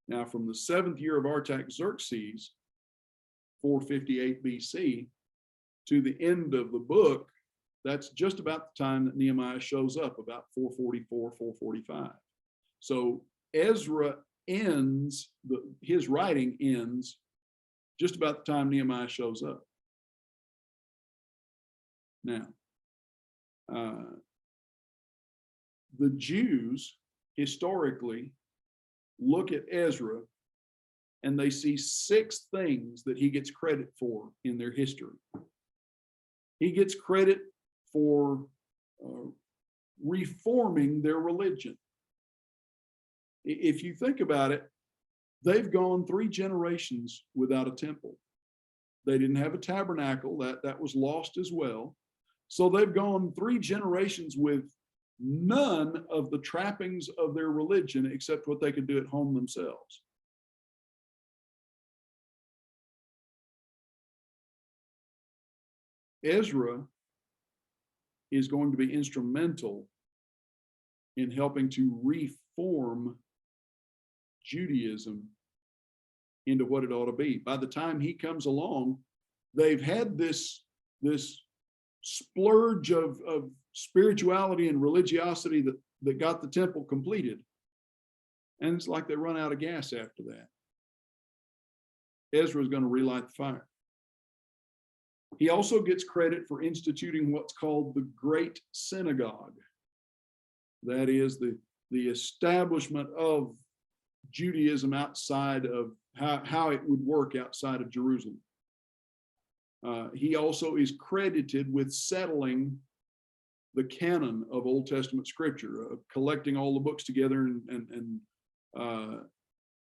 Now, from the 7th year of Artaxerxes, 458 BC, to the end of the book, that's just about the time that Nehemiah shows up, about 444, 445. So Ezra ends, his writing ends just about the time Nehemiah shows up. Now, the Jews historically look at Ezra and they see 6 things that he gets credit for in their history. He gets credit for reforming their religion. If you think about it, they've gone 3 generations without a temple. They didn't have a tabernacle, that was lost as well. So they've gone 3 generations with none of the trappings of their religion except what they could do at home themselves. Ezra is going to be instrumental in helping to reform Judaism into what it ought to be. By the time he comes along, they've had this splurge of spirituality and religiosity that got the temple completed. And it's like they run out of gas after that. Ezra is going to relight the fire. He also gets credit for instituting what's called the Great Synagogue. That is the establishment of Judaism outside of how it would work outside of Jerusalem. He also is credited with settling the canon of Old Testament scripture, collecting all the books together and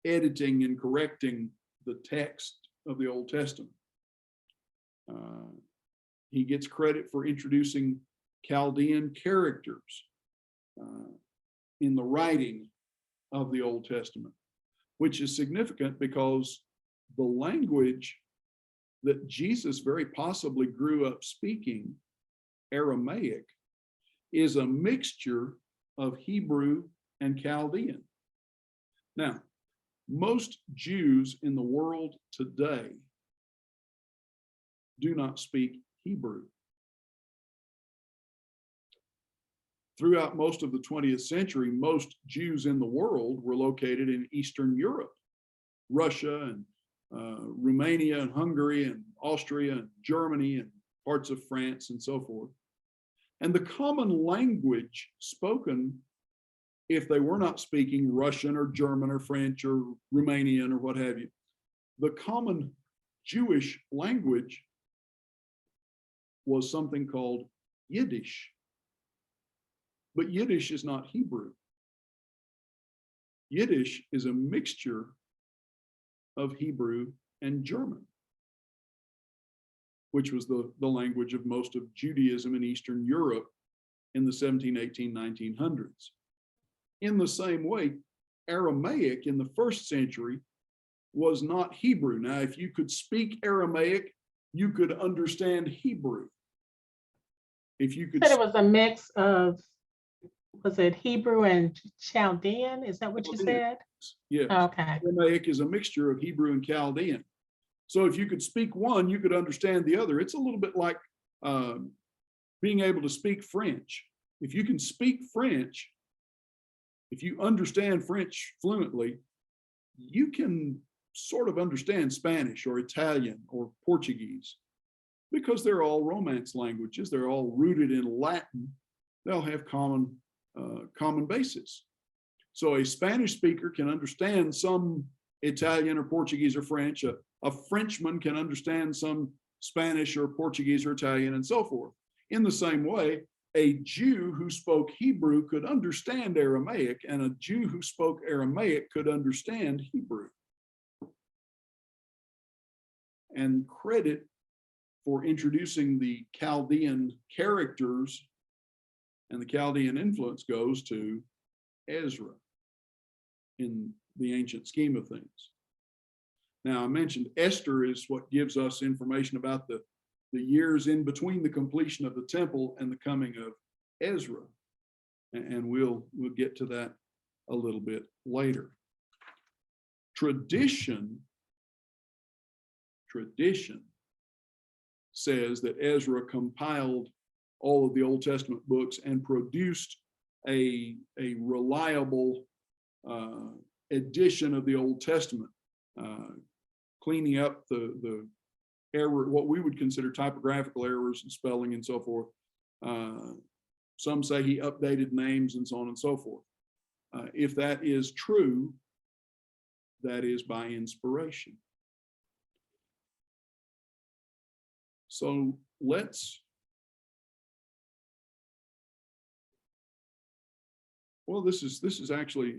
editing and correcting the text of the Old Testament. He gets credit for introducing Chaldean characters in the writing of the Old Testament, which is significant because the language that Jesus very possibly grew up speaking, Aramaic, is a mixture of Hebrew and Chaldean. Now, most Jews in the world today do not speak Hebrew. Throughout most of the 20th century, most Jews in the world were located in Eastern Europe, Russia and Romania and Hungary and Austria and Germany and parts of France and so forth. And the common language spoken, if they were not speaking Russian or German or French or Romanian or what have you, the common Jewish language was something called Yiddish. But Yiddish is not Hebrew. Yiddish is a mixture of Hebrew and German, which was the language of most of Judaism in Eastern Europe in the 17, 18, 1900s. In the same way, Aramaic in the first century was not Hebrew. Now, if you could speak Aramaic, you could understand Hebrew. If you could, said it was a mix of, was it Hebrew and Chaldean? Is that what you said? yes. Okay. Aramaic is a mixture of Hebrew and Chaldean. So if you could speak one, you could understand the other. It's a little bit like being able to speak French. If you can speak French, if you understand French fluently, you can sort of understand Spanish or Italian or Portuguese, because they're all Romance languages. They're all rooted in Latin. They'll have common basis. So a Spanish speaker can understand some Italian or Portuguese or French. A Frenchman can understand some Spanish or Portuguese or Italian and so forth. In the same way, a Jew who spoke Hebrew could understand Aramaic, and a Jew who spoke Aramaic could understand Hebrew. And credit for introducing the Chaldean characters and the Chaldean influence goes to Ezra in the ancient scheme of things. Now, I mentioned Esther is what gives us information about the years in between the completion of the temple and the coming of Ezra. And we'll get to that a little bit later. Tradition says that Ezra compiled all of the Old Testament books and produced a reliable edition of the Old Testament, cleaning up the error, what we would consider typographical errors and spelling and so forth. Some say he updated names and so on and so forth. If that is true, that is by inspiration. So this is actually,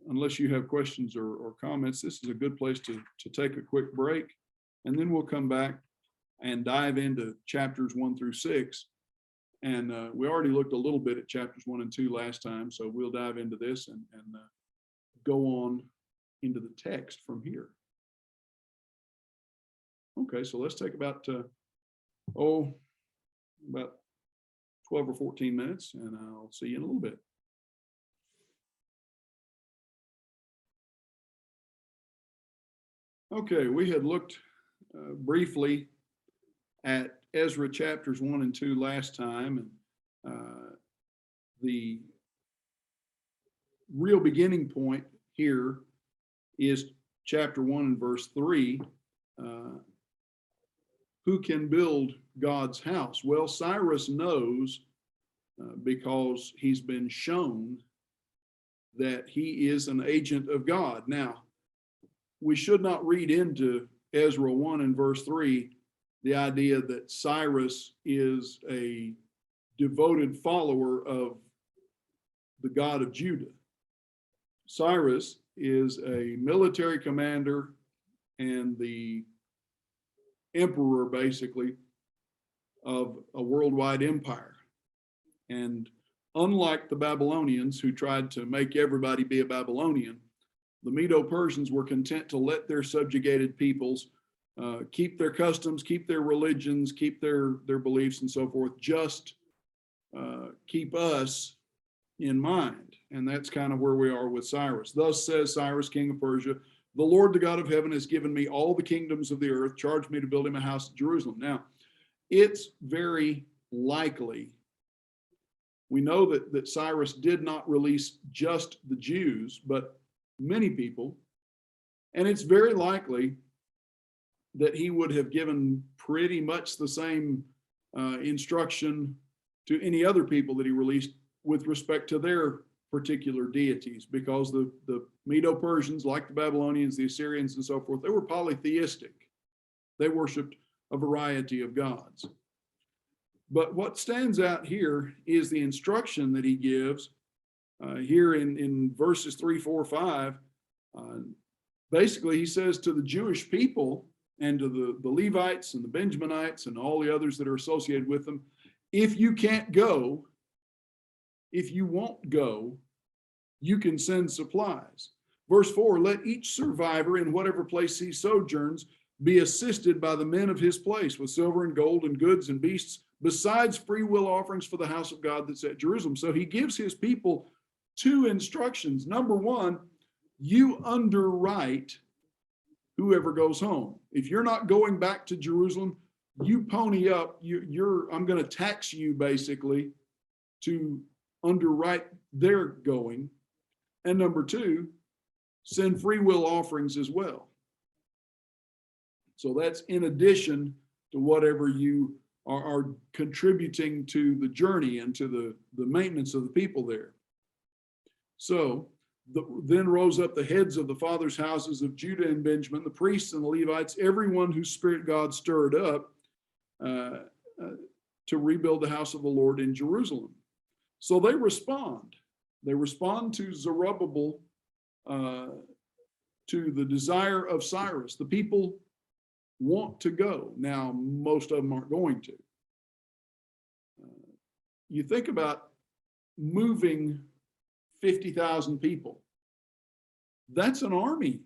unless you have questions or comments, this is a good place to take a quick break, and then we'll come back and dive into chapters 1 through 6. And we already looked a little bit at chapters 1 and 2 last time, so we'll dive into this and go on into the text from here. Okay, so let's take about 12 or 14 minutes, and I'll see you in a little bit. Okay, we had looked briefly at Ezra chapters 1 and 2 last time, and the real beginning point here is chapter 1 and verse 3. Who can build God's house? Well, Cyrus knows because he's been shown that he is an agent of God. Now, we should not read into Ezra 1 and verse 3 the idea that Cyrus is a devoted follower of the God of Judah. Cyrus is a military commander and the emperor, basically, of a worldwide empire. And unlike the Babylonians, who tried to make everybody be a Babylonian, the Medo-Persians were content to let their subjugated peoples keep their customs, keep their religions, keep their beliefs and so forth, just keep us in mind. And that's kind of where we are with Cyrus. Thus says Cyrus, king of Persia, the Lord, the God of heaven, has given me all the kingdoms of the earth, charged me to build him a house at Jerusalem. Now, it's very likely, we know that Cyrus did not release just the Jews, but many people. And it's very likely that he would have given pretty much the same instruction to any other people that he released with respect to their particular deities, because the Medo-Persians, like the Babylonians, the Assyrians, and so forth, they were polytheistic. They worshiped a variety of gods. But what stands out here is the instruction that he gives here in verses 3, 4, 5. Basically, he says to the Jewish people and to the Levites and the Benjaminites and all the others that are associated with them, if you can't go, if you won't go, you can send supplies. Verse 4, let each survivor in whatever place he sojourns be assisted by the men of his place with silver and gold and goods and beasts, besides free will offerings for the house of God that's at Jerusalem. So he gives his people two instructions. Number one, you underwrite whoever goes home. If you're not going back to Jerusalem, you pony up, I'm going to tax you basically to underwrite their going. And number two, send free will offerings as well. So that's in addition to whatever you are contributing to the journey and to the maintenance of the people there. So then rose up the heads of the fathers' houses of Judah and Benjamin, the priests and the Levites, everyone whose spirit God stirred up to rebuild the house of the Lord in Jerusalem. So they respond. They respond to Zerubbabel, to the desire of Cyrus. The people want to go. Now, most of them aren't going to. You think about moving 50,000 people. That's an army,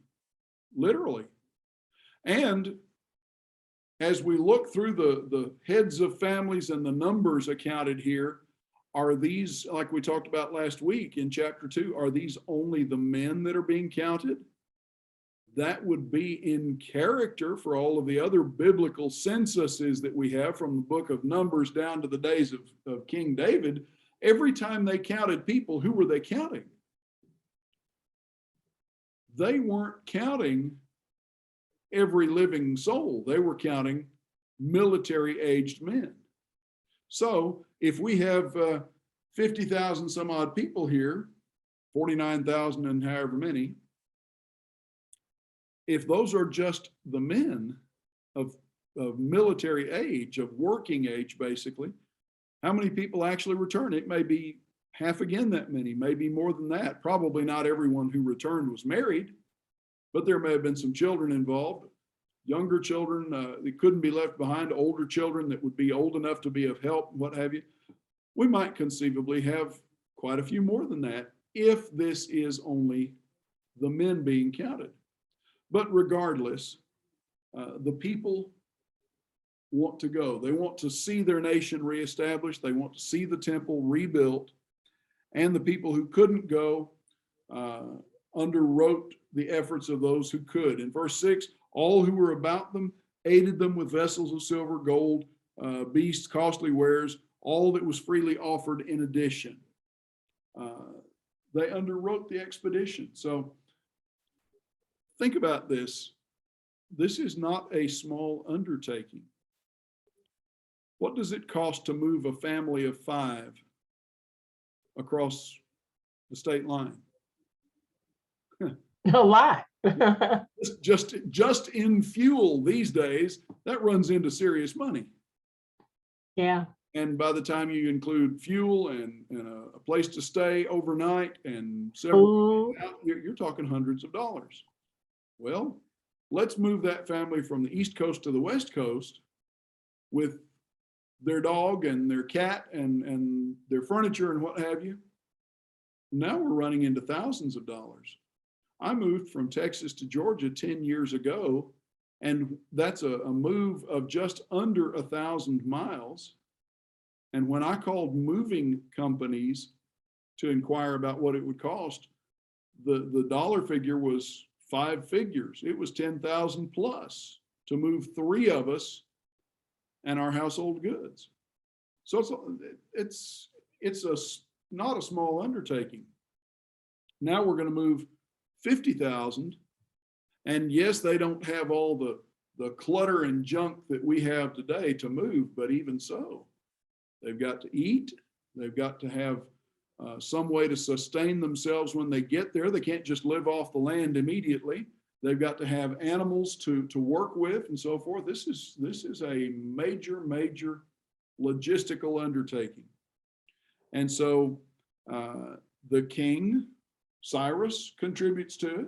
literally. And as we look through the heads of families and the numbers accounted here, are these, like we talked about last week in chapter 2, are these only the men that are being counted? That would be in character for all of the other biblical censuses that we have from the book of Numbers down to the days of King David. Every time they counted people, who were they counting? They weren't counting every living soul. They were counting military-aged men. So if we have 50,000 some odd people here, 49,000 and however many, if those are just the men of military age, of working age, basically, how many people actually return? It may be half again that many, maybe more than that. Probably not everyone who returned was married, but there may have been some children involved, younger children that couldn't be left behind, older children that would be old enough to be of help, what have you. We might conceivably have quite a few more than that if this is only the men being counted. But regardless, the people want to go. They want to see their nation reestablished. They want to see the temple rebuilt. And the people who couldn't go underwrote the efforts of those who could. In verse 6, all who were about them aided them with vessels of silver, gold, beasts, costly wares, all that was freely offered in addition. They underwrote the expedition. So think about this. This is not a small undertaking. What does it cost to move a family of 5 across the state line? A lot. Just in fuel these days, that runs into serious money. Yeah. And by the time you include fuel and a place to stay overnight and several, you're talking hundreds of dollars. Well, let's move that family from the East Coast to the West Coast with their dog and their cat and their furniture and what have you. Now we're running into thousands of dollars. I moved from Texas to Georgia 10 years ago, and that's a move of just under 1,000 miles. And when I called moving companies to inquire about what it would cost, the dollar figure was 5 figures. It was 10,000 plus to move 3 of us and our household goods. So it's not a small undertaking. Now we're going to move 50,000. And yes, they don't have all the clutter and junk that we have today to move, but even so, they've got to eat. They've got to have some way to sustain themselves when they get there. They can't just live off the land immediately. They've got to have animals to work with and so forth. This is a major logistical undertaking. And so the king, Cyrus, contributes to it.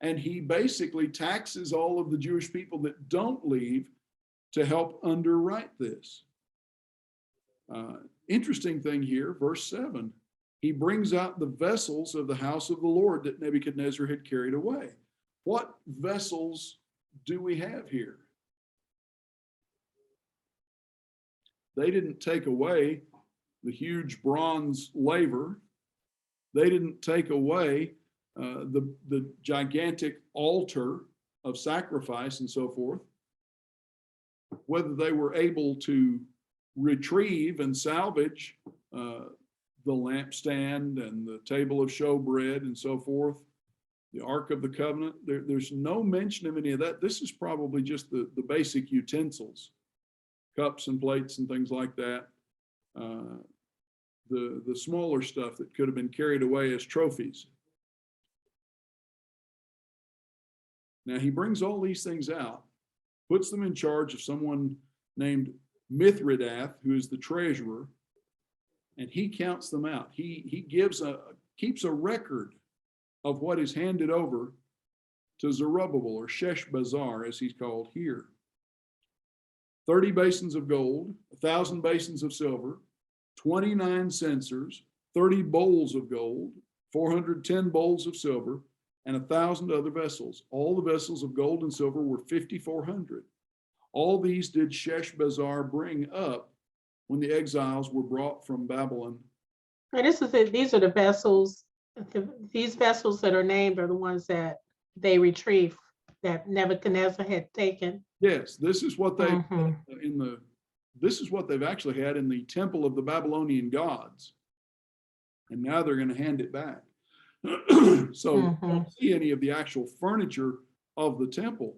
And he basically taxes all of the Jewish people that don't leave to help underwrite this. Interesting thing here, verse 7, he brings out the vessels of the house of the Lord that Nebuchadnezzar had carried away. What vessels do we have here? They didn't take away the huge bronze laver. They didn't take away the gigantic altar of sacrifice and so forth. Whether they were able to retrieve and salvage the lampstand and the table of showbread and so forth, the Ark of the Covenant, there's no mention of any of that. This is probably just the basic utensils, cups and plates and things like that. The smaller stuff that could have been carried away as trophies. Now he brings all these things out, puts them in charge of someone named Mithridath, who is the treasurer, and he counts them out. He keeps a record of what is handed over to Zerubbabel, or Sheshbazzar, as he's called here. 30 basins of gold, 1,000 basins of silver, 29 censers, 30 bowls of gold, 410 bowls of silver, and 1,000 other vessels. All the vessels of gold and silver were 5,400. All these did Sheshbazzar bring up when the exiles were brought from Babylon. And these are the vessels, these vessels that are named are the ones that they retrieved, that Nebuchadnezzar had taken. Yes, this is what they this is what they've actually had in the temple of the Babylonian gods. And now they're going to hand it back. So you don't see any of the actual furniture of the temple.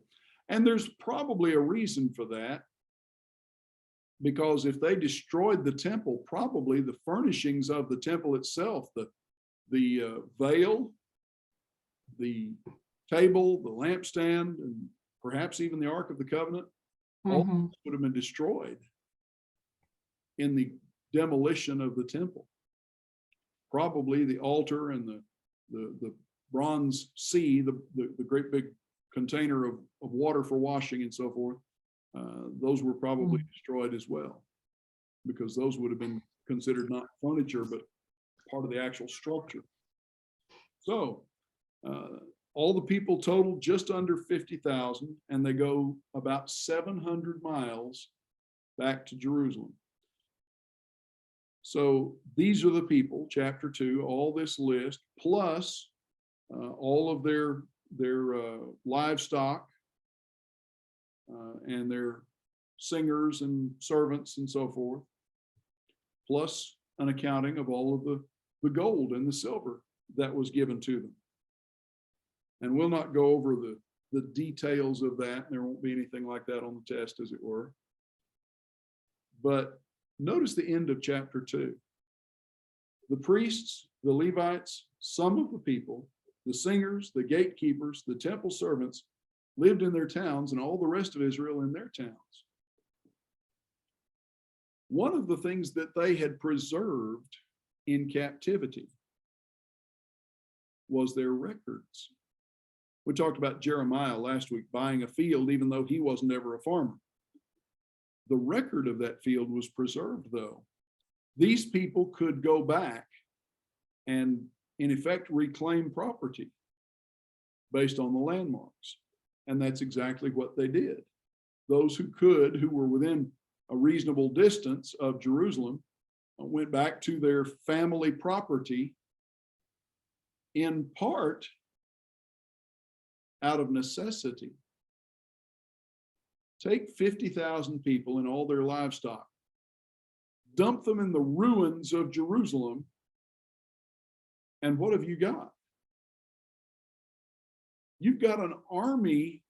And there's probably a reason for that. Because if they destroyed the temple, probably the furnishings of the temple itself, the veil, the table, the lampstand, and perhaps even the Ark of the Covenant, all would have been destroyed in the demolition of the temple. Probably the altar and the bronze sea, the great big container of water for washing and so forth, those were probably destroyed as well, because those would have been considered not furniture, but part of the actual structure. So all the people totaled just under 50,000, and they go about 700 miles back to Jerusalem. So these are the people, chapter 2, all this list, plus all of their livestock and their singers and servants and so forth, plus an accounting of all of the gold and the silver that was given to them. And we'll not go over the details of that. There won't be anything like that on the test, as it were. But notice the end of chapter 2. The priests, the Levites, some of the people, the singers, the gatekeepers, the temple servants lived in their towns, and all the rest of Israel in their towns. One of the things that they had preserved in captivity was their records. We talked about Jeremiah last week buying a field, even though he wasn't ever a farmer. The record of that field was preserved, though. These people could go back and, in effect, reclaim property based on the landmarks. And that's exactly what they did. Those who could, who were within a reasonable distance of Jerusalem, went back to their family property, in part out of necessity. Take 50,000 people and all their livestock, dump them in the ruins of Jerusalem, and what have you got? You've got an army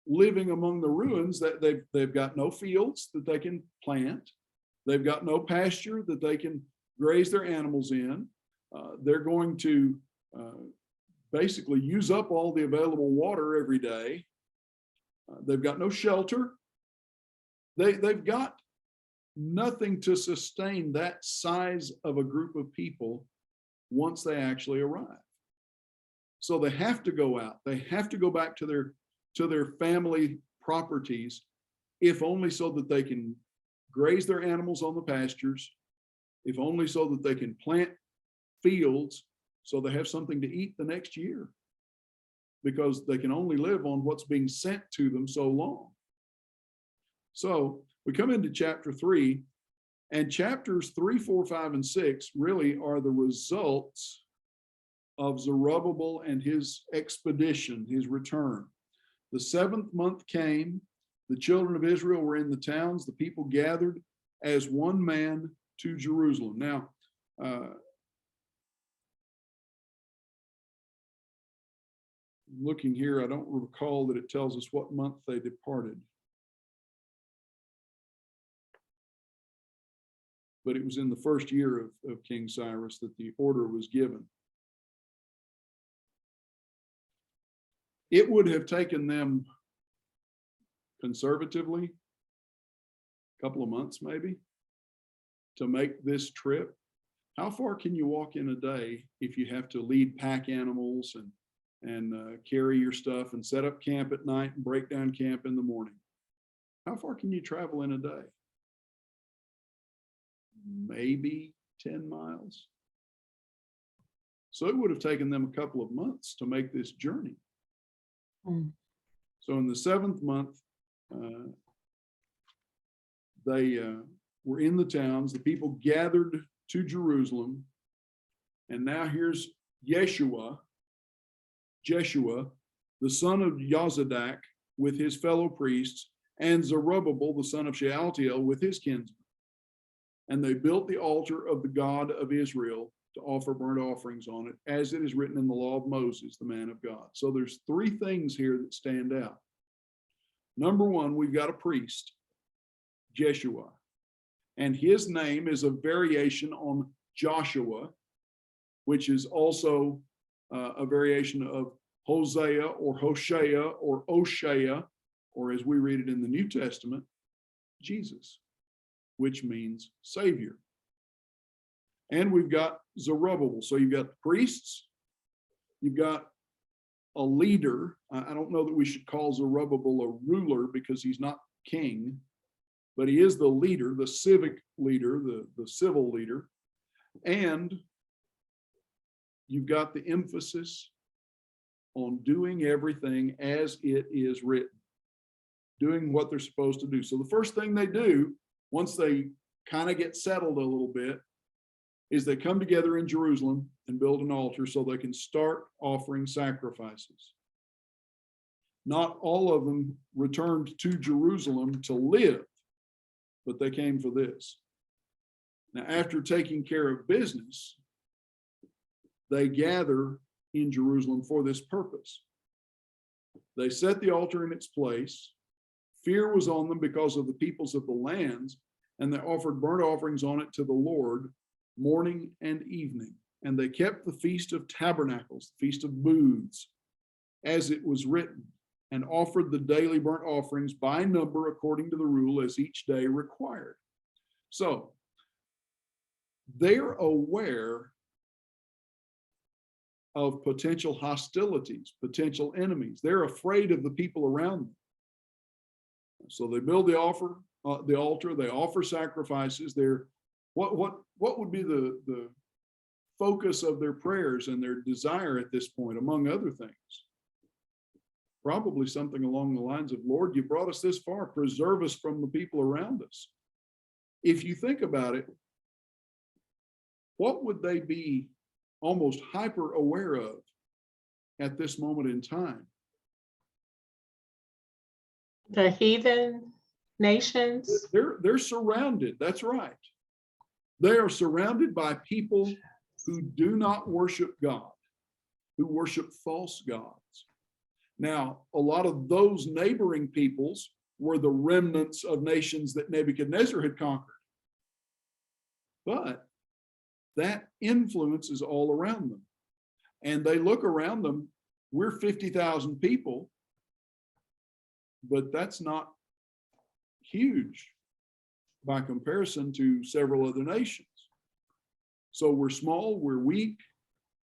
living among the ruins that they've got no fields that they can plant. They've got no pasture that they can graze their animals in. They're going to basically use up all the available water every day. They've got no shelter. They've got nothing to sustain that size of a group of people once they actually arrive. So they have to go out. They have to go back to their family properties, if only so that they can graze their animals on the pastures, if only so that they can plant fields so they have something to eat the next year, because they can only live on what's being sent to them so long. So we come into chapter 3, and chapters 3, 4, 5, and 6 really are the results of Zerubbabel and his expedition, his return. The 7th month came, the children of Israel were in the towns, the people gathered as one man to Jerusalem. Now, looking here, I don't recall that it tells us what month they departed. But it was in the first year of King Cyrus that the order was given. It would have taken them, conservatively, a couple of months maybe, to make this trip. How far can you walk in a day if you have to lead pack animals and carry your stuff and set up camp at night and break down camp in the morning? How far can you travel in a day? Maybe 10 miles. So it would have taken them a couple of months to make this journey. So in the 7th month, they were in the towns, the people gathered to Jerusalem, and now here's Jeshua, the son of Jozadak, with his fellow priests, and Zerubbabel, the son of Shealtiel, with his kinsmen. And they built the altar of the God of Israel to offer burnt offerings on it, as it is written in the law of Moses, the man of God. So there's 3 things here that stand out. Number 1, we've got a priest, Jeshua, and his name is a variation on Joshua, which is also a variation of Hosea or Hoshea or Oshea, or as we read it in the New Testament, Jesus, which means Savior. And we've got Zerubbabel. So you've got the priests, you've got a leader. I don't know that we should call Zerubbabel a ruler because he's not king, but he is the leader, the civic leader, the civil leader. And you've got the emphasis on doing everything as it is written, doing what they're supposed to do. So the first thing they do once they kind of get settled a little bit, is they come together in Jerusalem and build an altar so they can start offering sacrifices. Not all of them returned to Jerusalem to live, but they came for this. Now, after taking care of business, they gather in Jerusalem for this purpose. They set the altar in its place. Fear was on them because of the peoples of the lands, and they offered burnt offerings on it to the Lord morning and evening. And they kept the Feast of Tabernacles, the Feast of Booths, as it was written, and offered the daily burnt offerings by number according to the rule as each day required. So they're aware of potential hostilities, potential enemies. They're afraid of the people around them. So they build the altar, they offer sacrifices. What would be the focus of their prayers and their desire at this point, among other things? Probably something along the lines of, Lord, you brought us this far, preserve us from the people around us. If you think about it, what would they be almost hyper aware of at this moment in time? The heathen nations. They're surrounded. That's right. They are surrounded by people who do not worship God, who worship false gods. Now, a lot of those neighboring peoples were the remnants of nations that Nebuchadnezzar had conquered. But that influence is all around them. And they look around them, we're 50,000 people, but that's not huge by comparison to several other nations. So we're small, we're weak.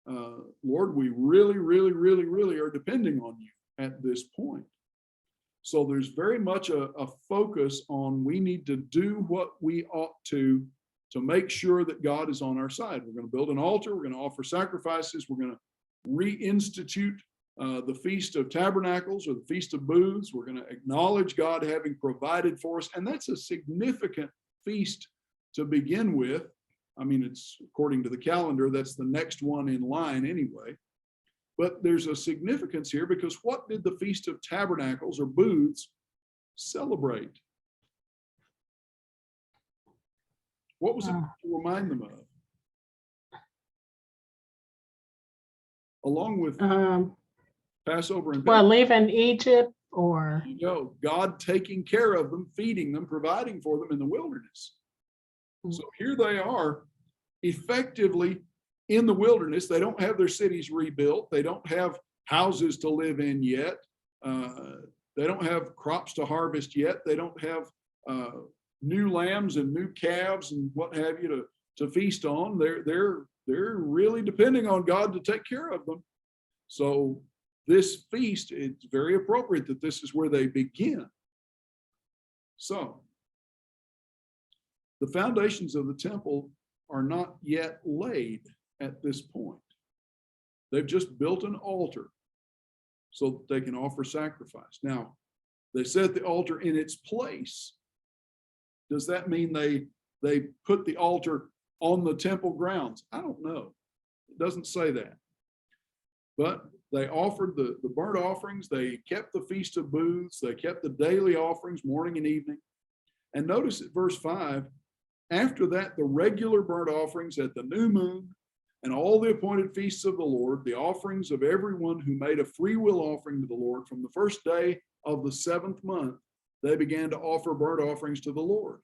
Lord, we really, really, really, really are depending on you at this point. So there's very much a focus on we need to do what we ought to make sure that God is on our side. We're going to build an altar. We're going to offer sacrifices. We're going to reinstitute the Feast of Tabernacles or the Feast of Booths. We're going to acknowledge God having provided for us. And that's a significant feast to begin with. I mean, it's according to the calendar, that's the next one in line anyway. But there's a significance here because what did the Feast of Tabernacles or Booths celebrate? What was it to remind them of? Along with Passover and leaving Egypt, or God taking care of them, feeding them, providing for them in the wilderness. So here they are, effectively in the wilderness. They don't have their cities rebuilt. They don't have houses to live in yet. They don't have crops to harvest yet. They don't have new lambs and new calves and what have you to feast on. They're really depending on God to take care of them. So this feast, it's very appropriate that this is where they begin. So the foundations of the temple are not yet laid at this point. They've just built an altar so that they can offer sacrifice. Now, they set the altar in its place. Does that mean they put the altar on the temple grounds? I don't know. It doesn't say that. But they offered the burnt offerings. They kept the Feast of Booths. They kept the daily offerings morning and evening. And notice at verse 5, after that, the regular burnt offerings at the new moon and all the appointed feasts of the Lord, the offerings of everyone who made a free will offering to the Lord from the first day of the 7th month, they began to offer burnt offerings to the Lord.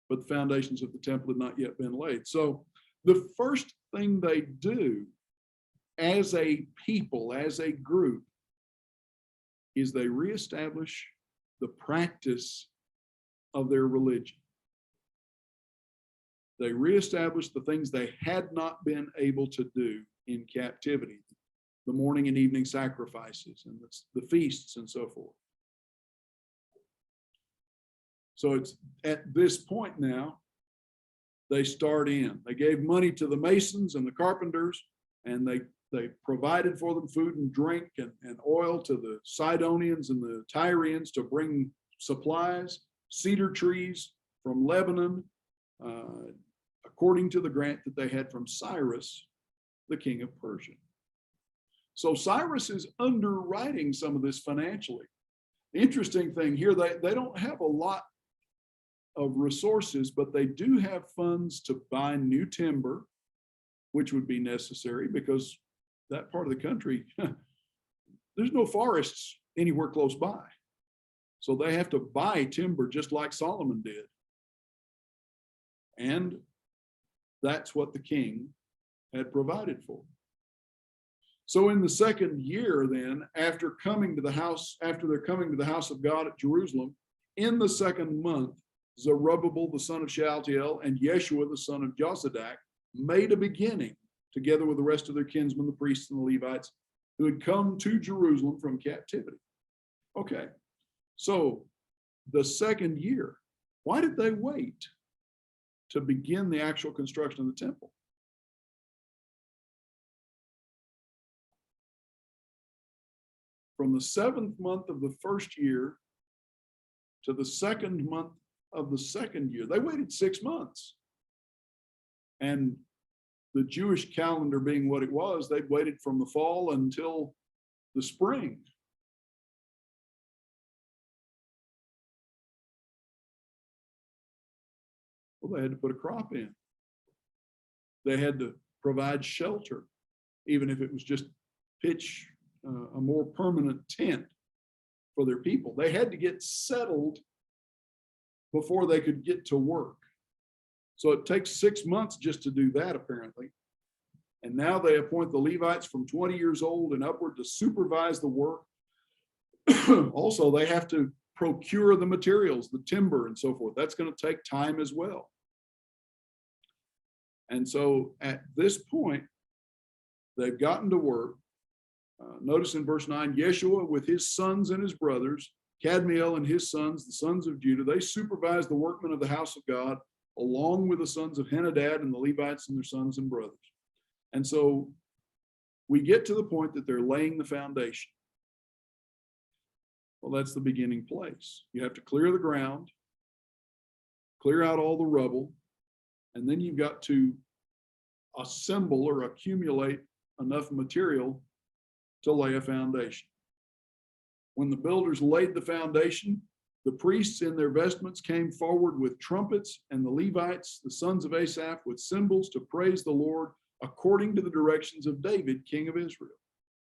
But the foundations of the temple had not yet been laid. So the first thing they do as a people, as a group, is they reestablish the practice of their religion. They reestablished the things they had not been able to do in captivity, the morning and evening sacrifices and the feasts and so forth. So it's at this point now, they start in. They gave money to the masons and the carpenters, and they provided for them food and drink and oil to the Sidonians and the Tyrians to bring supplies, cedar trees, from Lebanon, according to the grant that they had from Cyrus, the king of Persia. So Cyrus is underwriting some of this financially. The interesting thing here, they don't have a lot of resources, but they do have funds to buy new timber, which would be necessary because that part of the country, there's no forests anywhere close by. So they have to buy timber just like Solomon did. And that's what the king had provided for. So in the second year, then, after they're coming to the house of God at Jerusalem, in the second month, Zerubbabel, the son of Shealtiel, and Yeshua, the son of Josadak, made a beginning, together with the rest of their kinsmen, the priests and the Levites, who had come to Jerusalem from captivity. Okay, so the second year, why did they wait to begin the actual construction of the temple? From the 7th month of the first year to the 2nd month of the second year, they waited 6 months. And the Jewish calendar being what it was, they waited from the fall until the spring. Well, they had to put a crop in. They had to provide shelter, even if it was just pitch a more permanent tent for their people. They had to get settled before they could get to work. So it takes 6 months just to do that, apparently. And now they appoint the Levites from 20 years old and upward to supervise the work. Also, they have to procure the materials, the timber and so forth. That's going to take time as well. And so at this point, they've gotten to work. Notice in verse 9, Yeshua with his sons and his brothers, Kadmiel and his sons, the sons of Judah, they supervised the workmen of the house of God, along with the sons of Henadad and the Levites and their sons and brothers. And so we get to the point that they're laying the foundation. Well, that's the beginning place. You have to clear the ground, clear out all the rubble, and then you've got to assemble or accumulate enough material to lay a foundation. When the builders laid the foundation, the priests in their vestments came forward with trumpets, and the Levites, the sons of Asaph, with cymbals to praise the Lord according to the directions of David, king of Israel.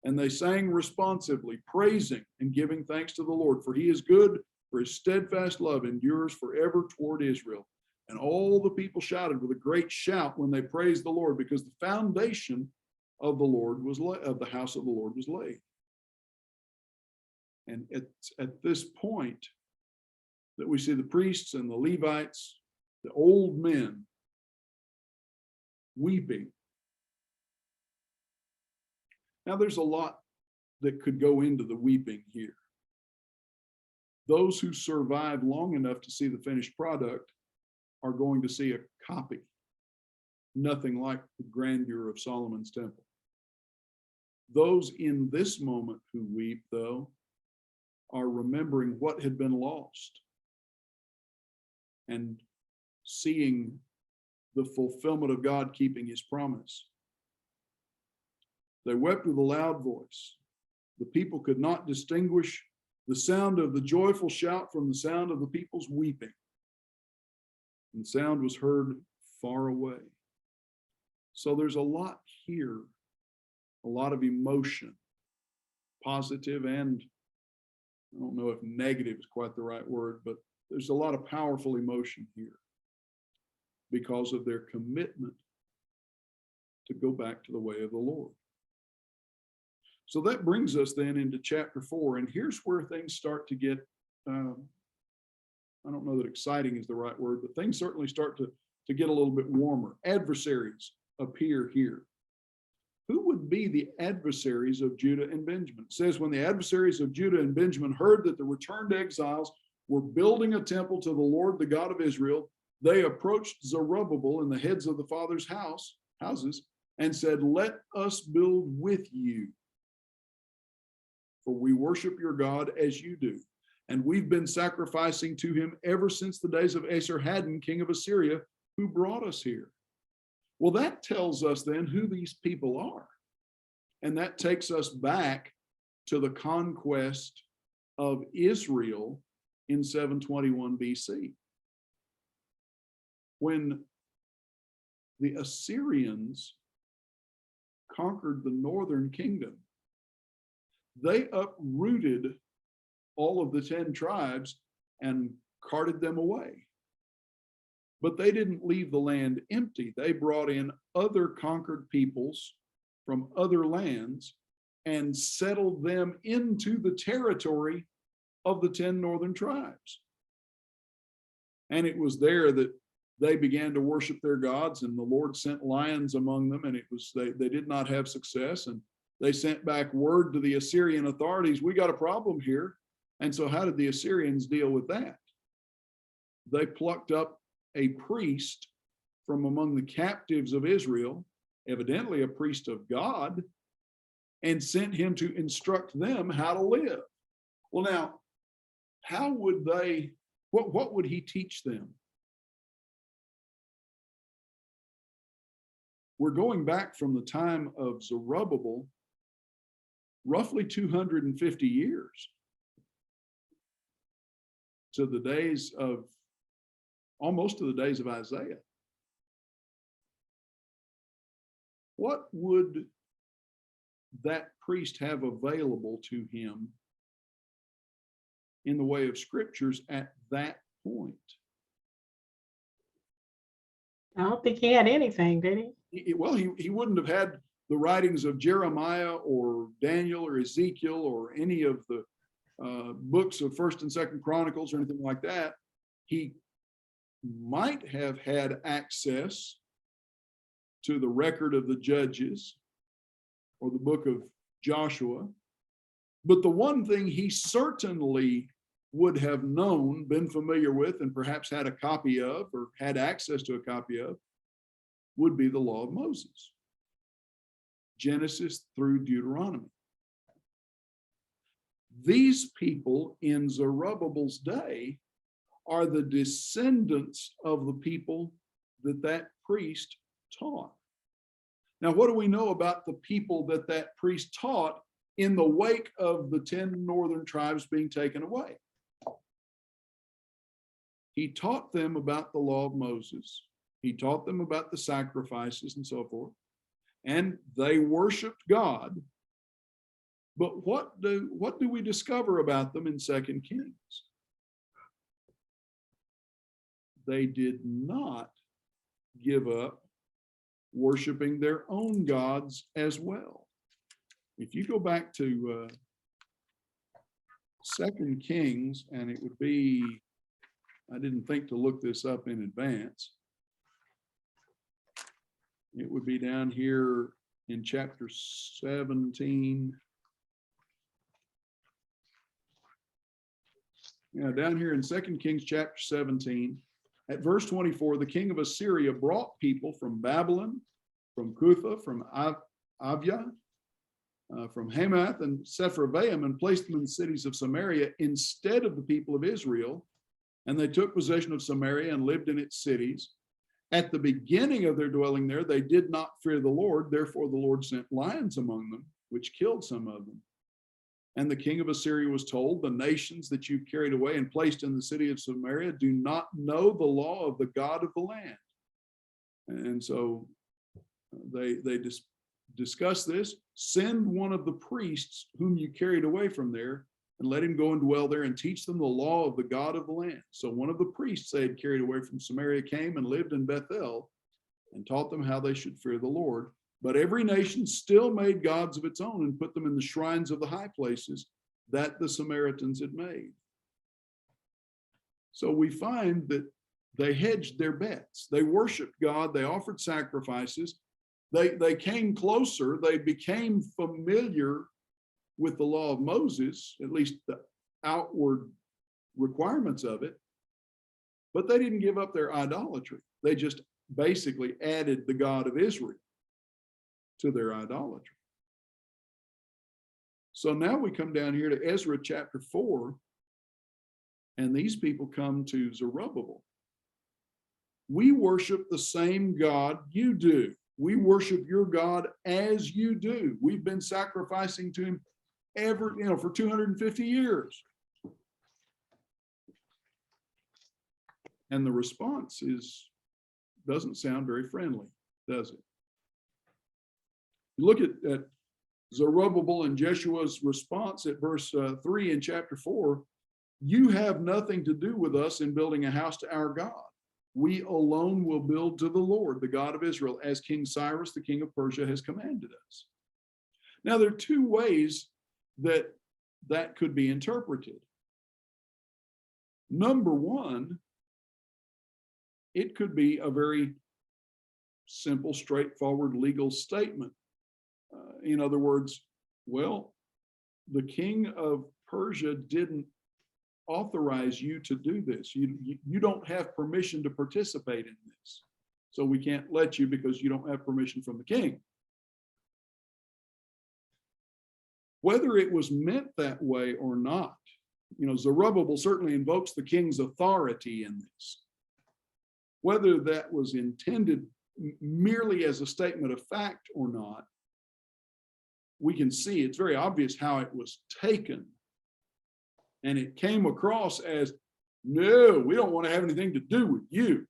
And they sang responsively, praising and giving thanks to the Lord, for he is good, for his steadfast love endures forever toward Israel. And all the people shouted with a great shout when they praised the Lord, because the foundation of the house of the Lord was laid. And it's at this point that we see the priests and the Levites, the old men, weeping. Now, there's a lot that could go into the weeping here. Those who survive long enough to see the finished product are going to see a copy. Nothing like the grandeur of Solomon's temple. Those in this moment who weep, though, are remembering what had been lost and seeing the fulfillment of God keeping his promise. They wept with a loud voice. The people could not distinguish the sound of the joyful shout from the sound of the people's weeping. And the sound was heard far away. So there's a lot here, a lot of emotion, positive and, I don't know if negative is quite the right word, but there's a lot of powerful emotion here because of their commitment to go back to the way of the Lord. So that brings us then into chapter 4, and here's where things start to get, I don't know that exciting is the right word, but things certainly start to get a little bit warmer. Adversaries appear here. Who would be the adversaries of Judah and Benjamin? It says, when the adversaries of Judah and Benjamin heard that the returned exiles were building a temple to the Lord, the God of Israel, they approached Zerubbabel and the heads of the fathers' houses and said, let us build with you, for we worship your God as you do. and we've been sacrificing to him ever since the days of Esarhaddon, king of Assyria, who brought us here. Well, that tells us then who these people are. And that takes us back to the conquest of Israel in 721 BC. When the Assyrians conquered the northern kingdom, they uprooted all of the 10 tribes and carted them away. But they didn't leave the land empty. They brought in other conquered peoples from other lands and settled them into the territory of the 10 northern tribes. And it was there that they began to worship their gods, and the Lord sent lions among them, and they did not have success. And they sent back word to the Assyrian authorities, we got a problem here. And so how did the Assyrians deal with that? They plucked up a priest from among the captives of Israel, evidently a priest of God, and sent him to instruct them how to live. Well, now, how would they, what would he teach them? We're going back from the time of Zerubbabel, roughly 250 years, to the days of, almost to the days of Isaiah. What would that priest have available to him in the way of scriptures at that point? I don't think he had anything, did he? Well, he wouldn't have had the writings of Jeremiah or Daniel or Ezekiel or any of the books of First and Second Chronicles or anything like that. He might have had access to the record of the Judges or the book of Joshua. But the one thing he certainly would have known, been familiar with, and perhaps had a copy of or had access to a copy of would be the law of Moses, Genesis through Deuteronomy. These people in Zerubbabel's day are the descendants of the people that priest taught. Now, what do we know about the people that priest taught in the wake of the 10 northern tribes being taken away? He taught them about the law of Moses. He taught them about the sacrifices and so forth. And they worshiped God. But what do we discover about them in 2 Kings? They did not give up worshiping their own gods as well. If you go back to 2 Kings, and it would be, I didn't think to look this up in advance. It would be down here in chapter 17. Yeah, down here in 2 Kings chapter 17, at verse 24, the king of Assyria brought people from Babylon, from Cutha, from Avia, from Hamath and Sepharvaim, and placed them in the cities of Samaria instead of the people of Israel. And they took possession of Samaria and lived in its cities. At the beginning of their dwelling there, they did not fear the Lord. Therefore, the Lord sent lions among them, which killed some of them. And the king of Assyria was told, the nations that you carried away and placed in the city of Samaria do not know the law of the God of the land. And so they discuss this. Send one of the priests whom you carried away from there, and let him go and dwell there and teach them the law of the God of the land. So one of the priests they had carried away from Samaria came and lived in Bethel and taught them how they should fear the Lord. But every nation still made gods of its own and put them in the shrines of the high places that the Samaritans had made. So we find that they hedged their bets. They worshiped God. They offered sacrifices. They came closer. They became familiar with the law of Moses, at least the outward requirements of it. But they didn't give up their idolatry. They just basically added the God of Israel to their idolatry. So now we come down here to Ezra chapter 4, And these people come to Zerubbabel. We worship the same God you do. We worship your God as you do. We've been sacrificing to him for 250 years. And the response doesn't sound very friendly, does it? Look at Zerubbabel and Jeshua's response at verse 3 in chapter 4. You have nothing to do with us in building a house to our God. We alone will build to the Lord, the God of Israel, as King Cyrus, the king of Persia, has commanded us. Now, there are two ways that could be interpreted. Number one, it could be a very simple, straightforward legal statement. In other words, well, the king of Persia didn't authorize you to do this. You don't have permission to participate in this. So we can't let you because you don't have permission from the king. Whether it was meant that way or not, Zerubbabel certainly invokes the king's authority in this. Whether that was intended merely as a statement of fact or not, we can see it's very obvious how it was taken. And it came across as, no, we don't want to have anything to do with you.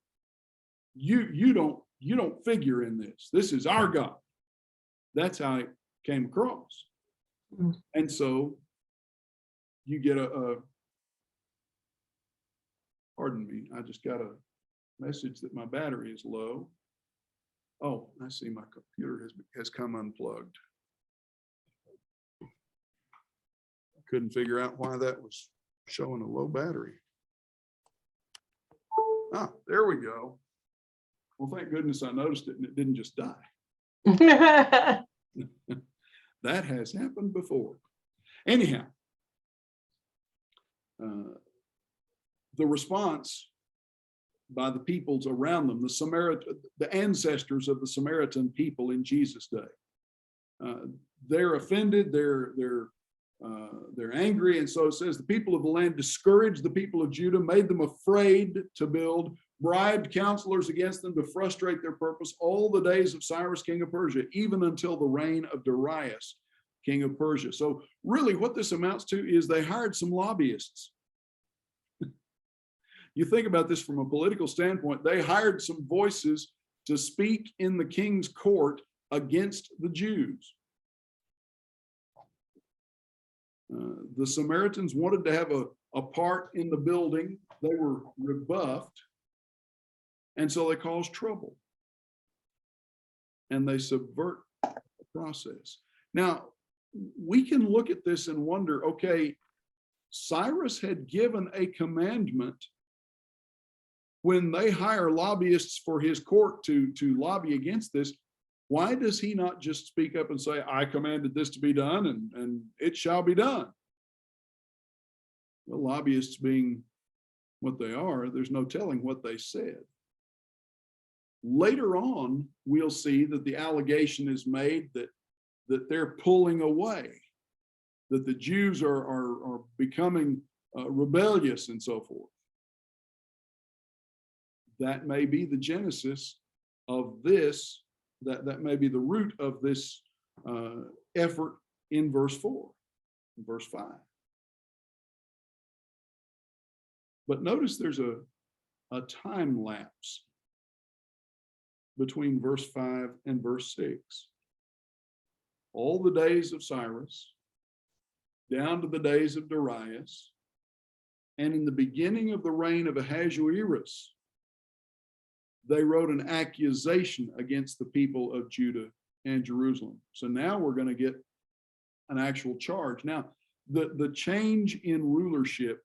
You don't figure in this. This is our God. That's how it came across. And so you get pardon me, I just got a message that my battery is low. Oh, I see my computer has come unplugged. Couldn't figure out why that was showing a low battery. Ah, there we go. Well, thank goodness I noticed it and it didn't just die. That has happened before. Anyhow, the response by the peoples around them, the ancestors of the Samaritan people in Jesus' day, they're offended, they're angry, and so it says the people of the land discouraged the people of Judah, made them afraid to build, bribed counselors against them to frustrate their purpose all the days of Cyrus, king of Persia, even until the reign of Darius, king of Persia. So really what this amounts to is they hired some lobbyists. You think about this from a political standpoint, they hired some voices to speak in the king's court against the Jews. The Samaritans wanted to have a part in the building. They were rebuffed, and so they caused trouble. And they subvert the process. Now, we can look at this and wonder, okay, Cyrus had given a commandment when they hire lobbyists for his court to lobby against this. Why does he not just speak up and say, I commanded this to be done and it shall be done? Well, lobbyists being what they are, there's no telling what they said. Later on, we'll see that the allegation is made that they're pulling away, that the Jews are becoming rebellious and so forth. That may be the genesis of this. That may be the root of this effort in verse 4, verse 5. But notice there's a time lapse between verse 5 and verse 6. All the days of Cyrus, down to the days of Darius, and in the beginning of the reign of Ahasuerus, they wrote an accusation against the people of Judah and Jerusalem. So now we're going to get an actual charge. Now, the change in rulership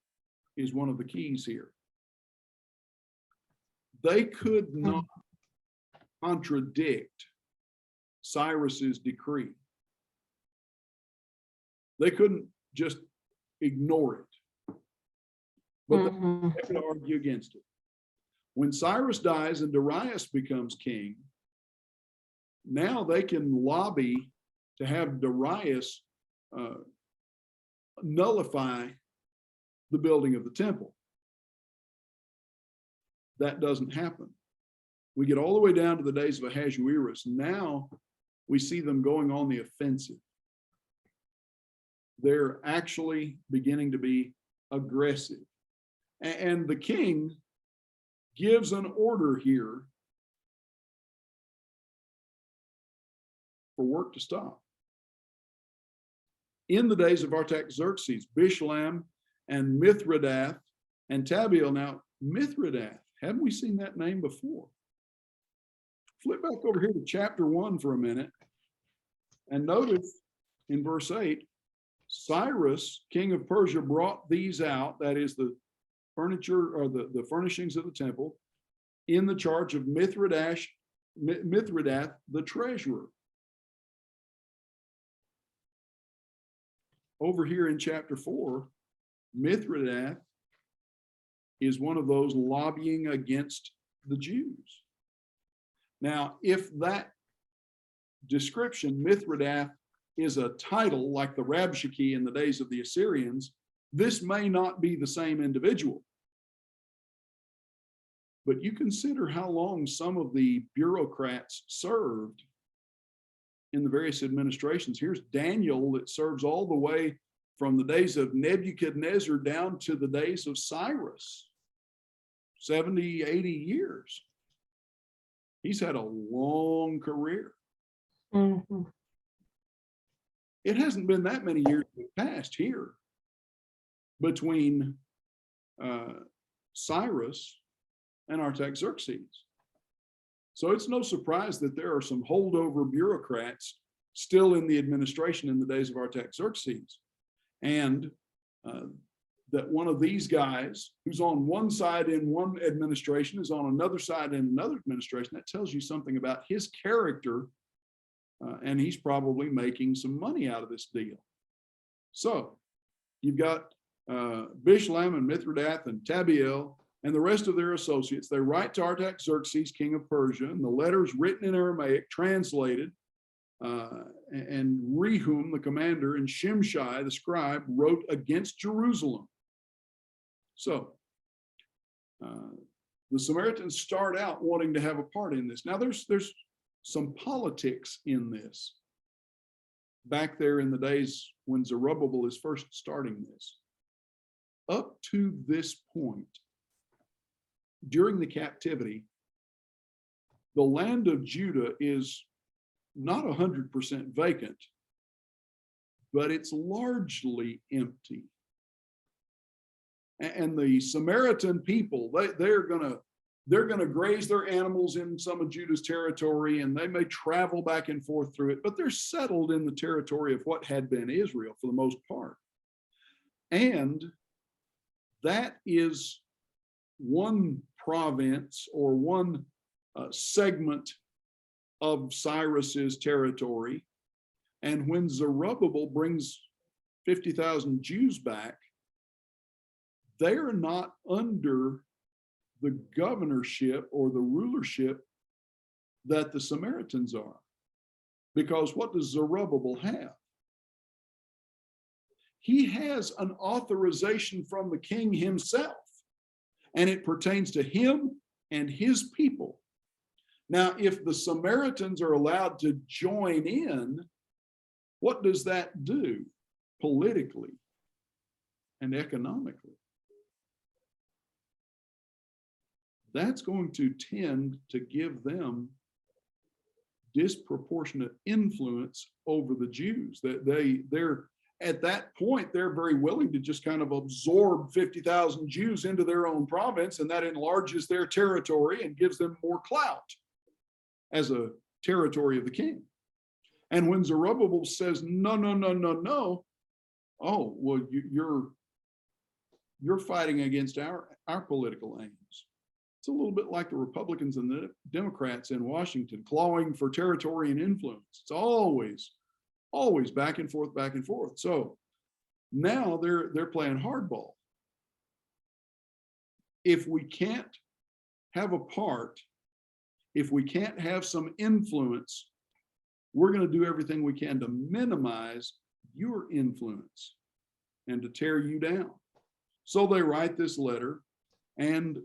is one of the keys here. They could not contradict Cyrus's decree. They couldn't just ignore it, but they could argue against it. When Cyrus dies and Darius becomes king, now they can lobby to have Darius nullify the building of the temple. that doesn't happen. We get all the way down to the days of Ahasuerus. Now we see them going on the offensive. They're actually beginning to be aggressive. And the king gives an order here for work to stop. In the days of Artaxerxes, Bishlam and Mithridath and Tabeel. Now, Mithridath, haven't we seen that name before? Flip back over here to chapter 1 for a minute and notice in verse 8, Cyrus, king of Persia, brought these out, that is the furniture or the furnishings of the temple, in the charge of Mithridath, the treasurer. Over here in chapter 4, Mithridath is one of those lobbying against the Jews. Now, if that description, Mithridath, is a title like the Rabshakeh in the days of the Assyrians, this may not be the same individual. But you consider how long some of the bureaucrats served in the various administrations. Here's Daniel that serves all the way from the days of Nebuchadnezzar down to the days of Cyrus, 70, 80 years. He's had a long career. Mm-hmm. It hasn't been that many years passed here between Cyrus and Artaxerxes. So it's no surprise that there are some holdover bureaucrats still in the administration in the days of Artaxerxes. And that one of these guys who's on one side in one administration is on another side in another administration. That tells you something about his character. And he's probably making some money out of this deal. So you've got Bishlam and Mithridath and Tabeel and the rest of their associates. They write to Artaxerxes, king of Persia, and the letters written in Aramaic, translated, and Rehum, the commander, and Shimshai, the scribe, wrote against Jerusalem. So the Samaritans start out wanting to have a part in this. Now there's some politics in this. Back there in the days when Zerubbabel is first starting this. Up to this point, during the captivity, the land of Judah is not 100% vacant, but it's largely empty. And the Samaritan people, they're gonna graze their animals in some of Judah's territory, and they may travel back and forth through it, but they're settled in the territory of what had been Israel for the most part. And that is one province or one segment of Cyrus's territory. And when Zerubbabel brings 50,000 Jews back, they're not under the governorship or the rulership that the Samaritans are. Because what does Zerubbabel have? He has an authorization from the king himself, and it pertains to him and his people. Now, if the Samaritans are allowed to join in, what does that do politically and economically? That's going to tend to give them disproportionate influence over the Jews. That they're at that point, they're very willing to just kind of absorb 50,000 Jews into their own province, and that enlarges their territory and gives them more clout as a territory of the king. And when Zerubbabel says, no, no, no, no, no, oh, well, you're fighting against our political aims. It's a little bit like the Republicans and the Democrats in Washington clawing for territory and influence. It's always back and forth, back and forth. So now they're playing hardball. If we can't have a part, if we can't have some influence, we're going to do everything we can to minimize your influence and to tear you down. So they write this letter, and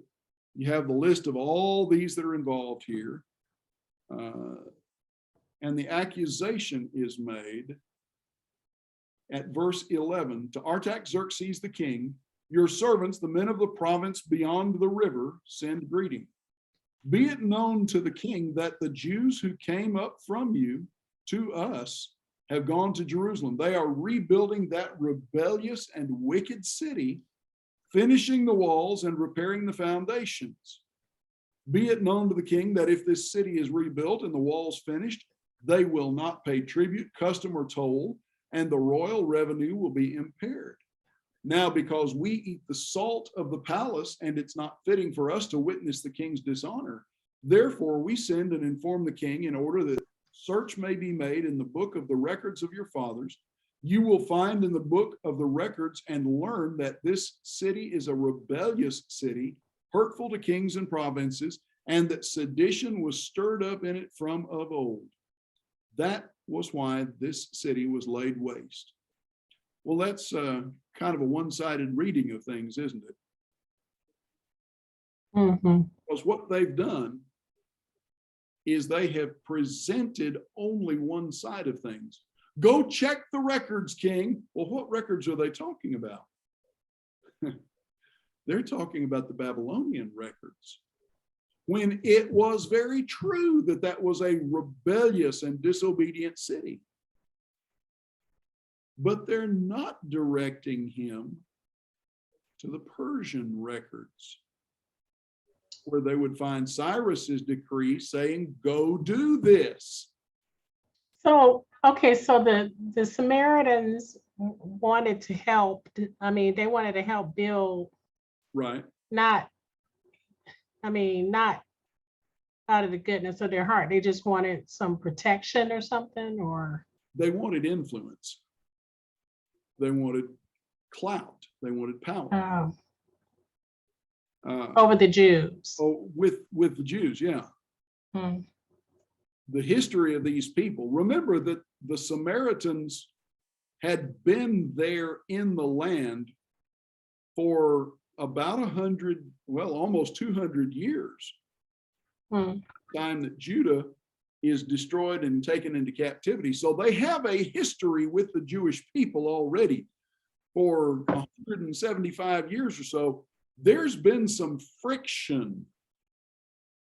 You have the list of all these that are involved here. And the accusation is made at verse 11. To Artaxerxes the king, your servants, the men of the province beyond the river, send greeting. Be it known to the king that the Jews who came up from you to us have gone to Jerusalem. They are rebuilding that rebellious and wicked city, finishing the walls and repairing the foundations. Be it known to the king that if this city is rebuilt and the walls finished, they will not pay tribute, custom, or toll, and the royal revenue will be impaired. Now, because we eat the salt of the palace and it's not fitting for us to witness the king's dishonor, therefore we send and inform the king in order that search may be made in the book of the records of your fathers. You will find in the book of the records and learn that this city is a rebellious city, hurtful to kings and provinces, and that sedition was stirred up in it from of old. That was why this city was laid waste. Well, that's kind of a one-sided reading of things, isn't it? Mm-hmm. Because what they've done is they have presented only one side of things. Go check the records, king. Well, what records are they talking about? They're talking about the Babylonian records, when it was very true that that was a rebellious and disobedient city. But they're not directing him to the Persian records, where they would find Cyrus's decree saying, go do this. So, okay, so the Samaritans wanted to help. I mean, they wanted to help build, Right. not out of the goodness of their heart. They just wanted some protection or something, or They wanted influence. They wanted clout. They wanted power. Over the Jews. With the Jews, yeah. Hmm. The history of these people. Remember that the Samaritans had been there in the land for about 100, well, almost 200 years. Hmm. Time that Judah is destroyed and taken into captivity. So they have a history with the Jewish people already for 175 years or so. There's been some friction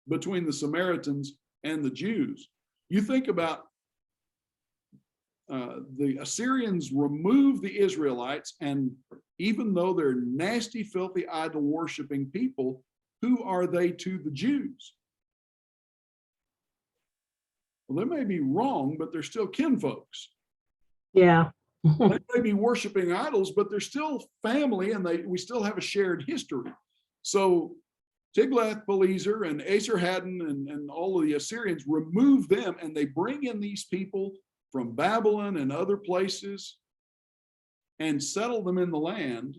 between the Samaritans and the Jews. You think about the Assyrians removed the Israelites, and even though they're nasty, filthy, idol-worshiping people, who are they to the Jews? Well, they may be wrong, but they're still kinfolks. Yeah. They may be worshiping idols, but they're still family, and we still have a shared history. So Tiglath-Pileser and Esarhaddon and all of the Assyrians remove them, and they bring in these people from Babylon and other places and settle them in the land.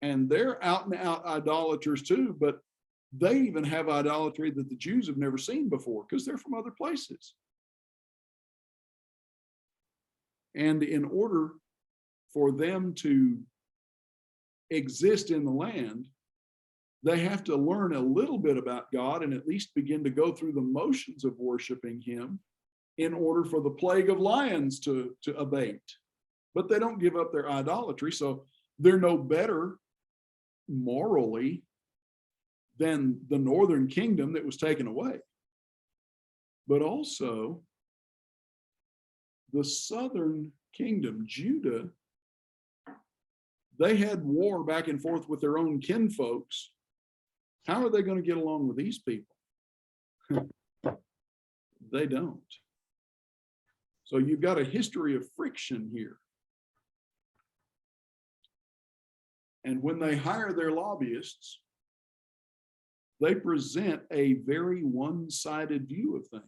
And they're out and out idolaters too, but they even have idolatry that the Jews have never seen before because they're from other places. And in order for them to exist in the land, they have to learn a little bit about God and at least begin to go through the motions of worshiping him in order for the plague of lions to abate. But they don't give up their idolatry, so they're no better morally than the northern kingdom that was taken away. But also, the southern kingdom, Judah, they had war back and forth with their own kinfolks. How are they going to get along with these people? They don't. So you've got a history of friction here. And when they hire their lobbyists, they present a very one-sided view of things.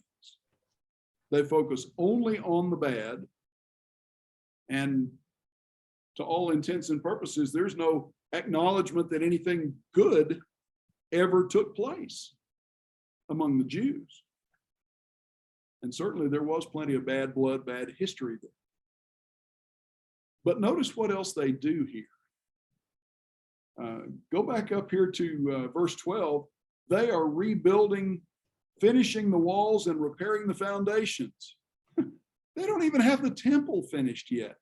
They focus only on the bad. And to all intents and purposes, there's no acknowledgement that anything good ever took place among the Jews. And certainly there was plenty of bad blood, bad history there. But notice what else they do here. Go back up here to verse 12. They are rebuilding, finishing the walls and repairing the foundations. They don't even have the temple finished yet.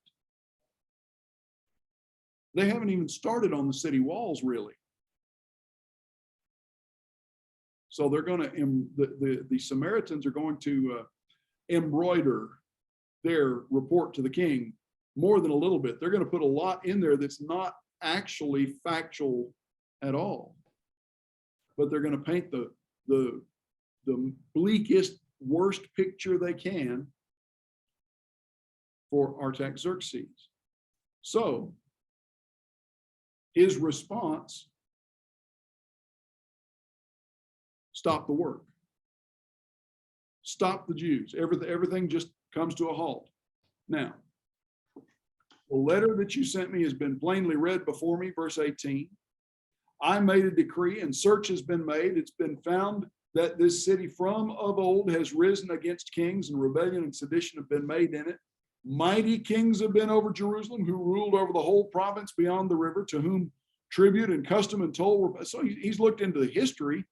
They haven't even started on the city walls, really. So they're going to, the Samaritans are going to embroider their report to the king more than a little bit. They're going to put a lot in there that's not actually factual at all. But they're going to paint the bleakest, worst picture they can for Artaxerxes. So his response: stop the work. Stop the Jews. Everything just comes to a halt. Now, the letter that you sent me has been plainly read before me, verse 18. I made a decree and search has been made. It's been found that this city from of old has risen against kings, and rebellion and sedition have been made in it. Mighty kings have been over Jerusalem, who ruled over the whole province beyond the river, to whom tribute and custom and toll were. So he's looked into the history,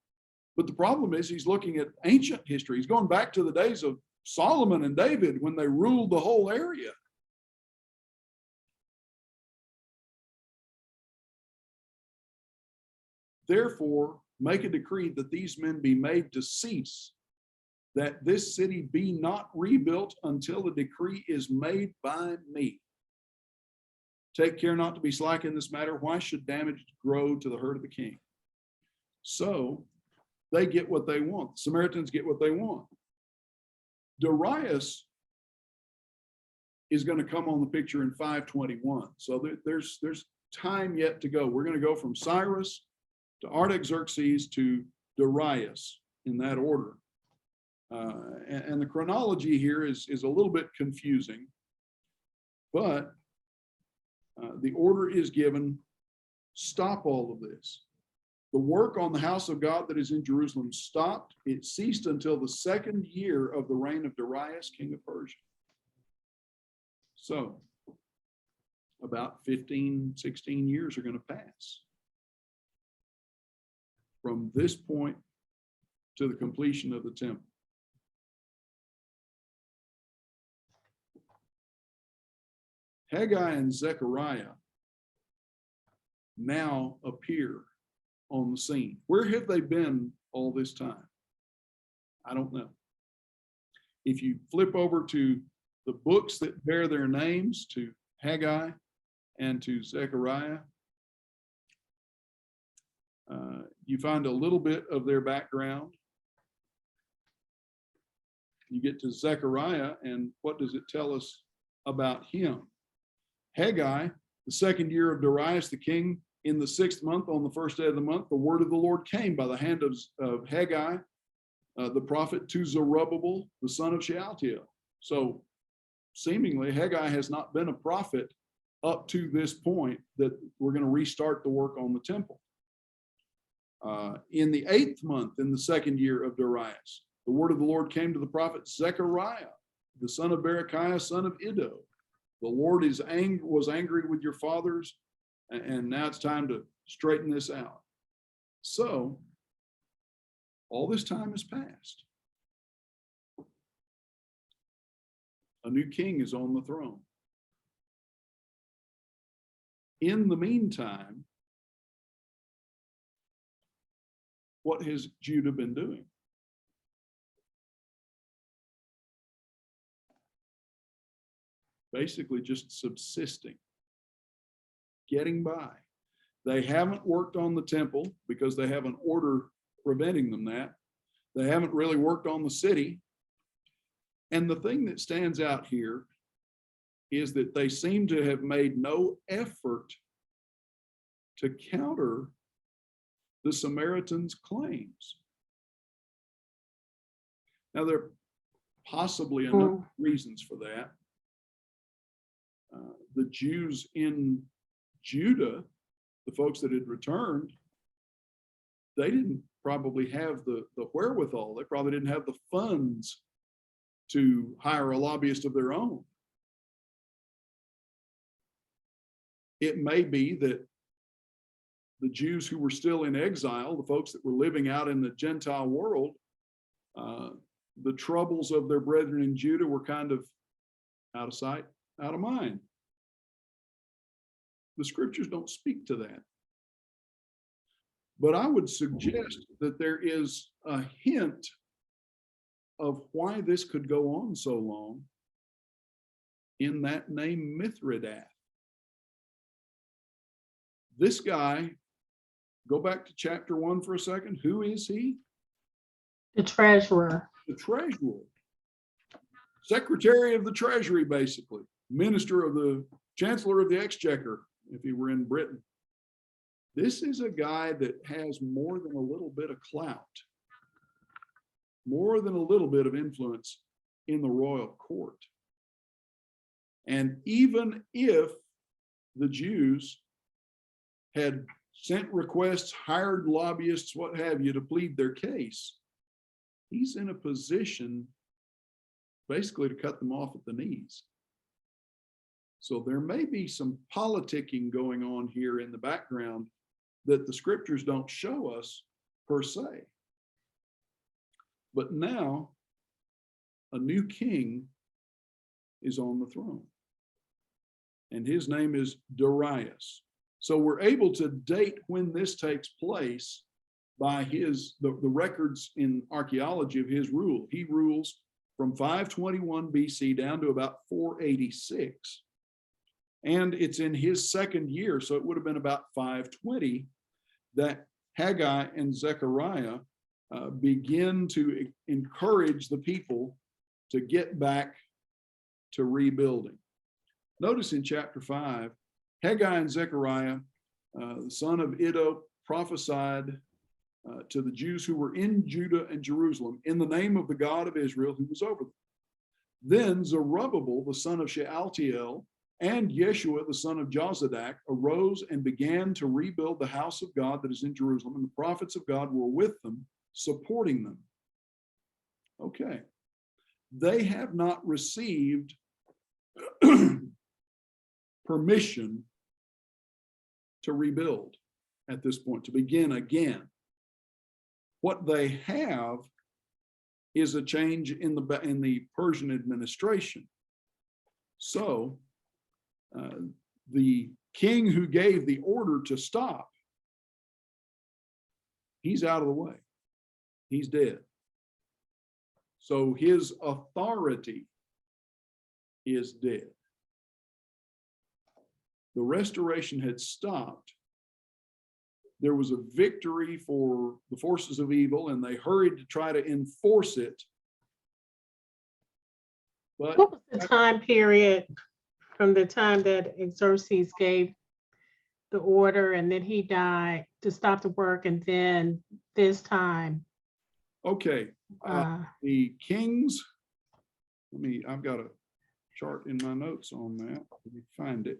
but the problem is he's looking at ancient history. He's going back to the days of Solomon and David when they ruled the whole area. Therefore, make a decree that these men be made to cease, that this city be not rebuilt until a decree is made by me. Take care not to be slack in this matter. Why should damage grow to the hurt of the king? So they get what they want. The Samaritans get what they want. Darius is going to come on the picture in 521. So there's time yet to go. We're going to go from Cyrus to Artaxerxes to Darius in that order. And the chronology here is a little bit confusing, but the order is given: stop all of this. The work on the house of God that is in Jerusalem stopped. It ceased until the 2nd year of the reign of Darius, king of Persia. So about 15, 16 years are going to pass from this point to the completion of the temple. Haggai and Zechariah now appear on the scene. Where have they been all this time? I don't know. If you flip over to the books that bear their names, to Haggai and to Zechariah, you find a little bit of their background. You get to Zechariah, and what does it tell us about him? Haggai, the 2nd year of Darius the king, in the 6th month, on the 1st day of the month, the word of the Lord came by the hand of Haggai, the prophet, to Zerubbabel, the son of Shealtiel. So seemingly Haggai has not been a prophet up to this point that we're going to restart the work on the temple. In the 8th month, in the 2nd year of Darius, the word of the Lord came to the prophet Zechariah, the son of Berechiah, son of Iddo. The Lord was angry with your fathers, and now it's time to straighten this out. So all this time has passed. A new king is on the throne. In the meantime, what has Judah been doing? Basically just subsisting, getting by. They haven't worked on the temple because they have an order preventing them that. They haven't really worked on the city. And the thing that stands out here is that they seem to have made no effort to counter the Samaritans' claims. Now, there are possibly a number of reasons for that. The Jews in Judah, the folks that had returned, they didn't probably have the wherewithal. They probably didn't have the funds to hire a lobbyist of their own. It may be that the Jews who were still in exile, the folks that were living out in the Gentile world, the troubles of their brethren in Judah were kind of out of sight, out of mind. The scriptures don't speak to that. But I would suggest that there is a hint of why this could go on so long in that name Mithridath. This guy, go back to chapter 1 for a second. Who is he? The treasurer. The treasurer. Secretary of the Treasury, basically. Minister of the Chancellor of the Exchequer, if he were in Britain. This is a guy that has more than a little bit of clout, more than a little bit of influence in the royal court. And even if the Jews had sent requests, hired lobbyists, what have you, to plead their case, he's in a position basically to cut them off at the knees. So there may be some politicking going on here in the background that the scriptures don't show us per se. But now a new king is on the throne, and his name is Darius. So we're able to date when this takes place by the records in archaeology of his rule. He rules from 521 BC down to about 486. And it's in his second year, so it would have been about 520, that Haggai and Zechariah begin to encourage the people to get back to rebuilding. Notice in chapter 5, Haggai and Zechariah, the son of Iddo, prophesied to the Jews who were in Judah and Jerusalem in the name of the God of Israel who was over them. Then Zerubbabel, the son of Shealtiel, and Yeshua, the son of Jozadak, arose and began to rebuild the house of God that is in Jerusalem, and the prophets of God were with them, supporting them. Okay. They have not received permission to rebuild at this point, to begin again. What they have is a change in the Persian administration. So the king who gave the order to stop, he's out of the way. He's dead. So his authority is dead. The restoration had stopped. There was a victory for the forces of evil, and they hurried to try to enforce it. But what was the time period from the time that Xerxes gave the order and then he died to stop the work, and then this time? Okay, the kings, I've got a chart in my notes on that. Let me find it.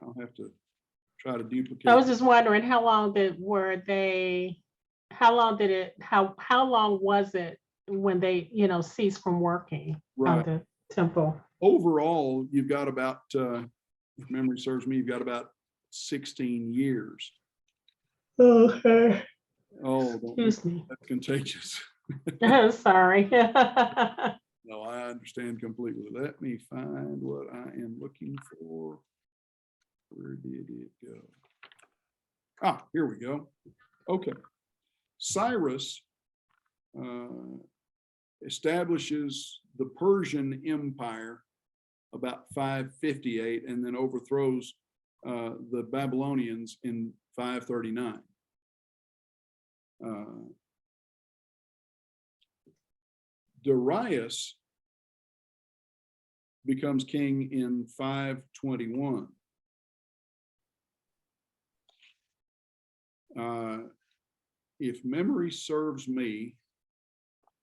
I'll have to try to duplicate. I was just wondering how long was it when they, ceased from working on the temple? Overall, you've got about, if memory serves me, you've got about 16 years. Okay. Oh, Excuse me. that's contagious. Sorry. No, I understand completely. Let me find what I am looking for. Where did it go? Ah, here we go. Okay. Cyrus establishes the Persian Empire about 558 and then overthrows the Babylonians in 539. Darius becomes king in 521. If memory serves me,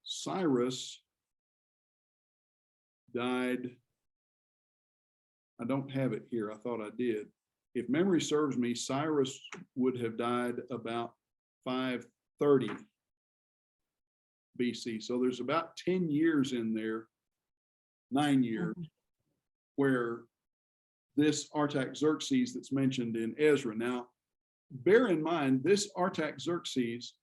Cyrus died. I don't have it here. I thought I did. If memory serves me, Cyrus would have died about 530 BC. So there's about 10 years in there, 9 years, where this Artaxerxes that's mentioned in Ezra. Now, bear in mind, this Artaxerxes,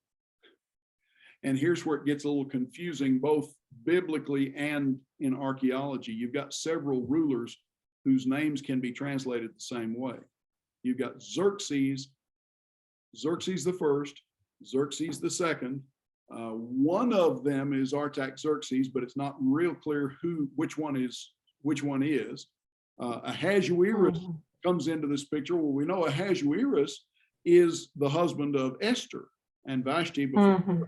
and here's where it gets a little confusing, both biblically and in archaeology. You've got several rulers whose names can be translated the same way. You've got Xerxes, Xerxes the first, Xerxes the second. One of them is Artaxerxes, but it's not real clear which one is. Ahasuerus comes into this picture. Well, we know Ahasuerus is the husband of Esther and Vashti before,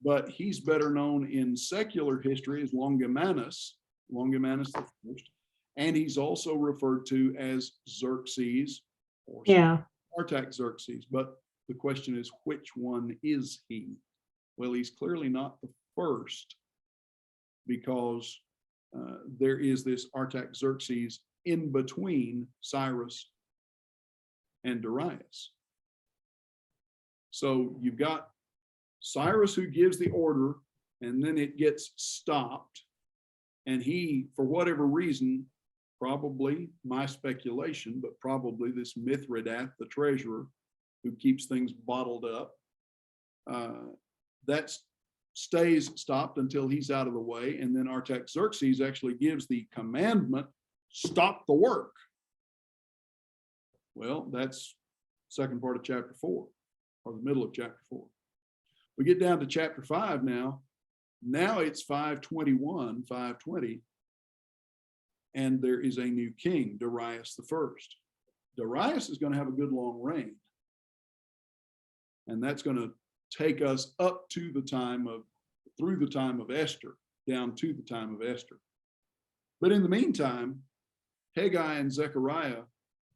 but he's better known in secular history as Longimanus the first, and he's also referred to as Xerxes or Artaxerxes. But the question is, which one is he? Well, he's clearly not the first, because there is this Artaxerxes in between Cyrus and Darius. So you've got Cyrus who gives the order, and then it gets stopped. And he, for whatever reason, probably my speculation, but probably this Mithridath, the treasurer, who keeps things bottled up, that stays stopped until he's out of the way. And then Artaxerxes actually gives the commandment, stop the work. Well, that's second part of chapter 4, or the middle of chapter 4. We get down to chapter 5 now. Now it's 521, 520, and there is a new king, Darius the first. Darius is going to have a good long reign, and that's going to take us up to the time of, through the time of Esther, down to the time of Esther. But in the meantime, Haggai and Zechariah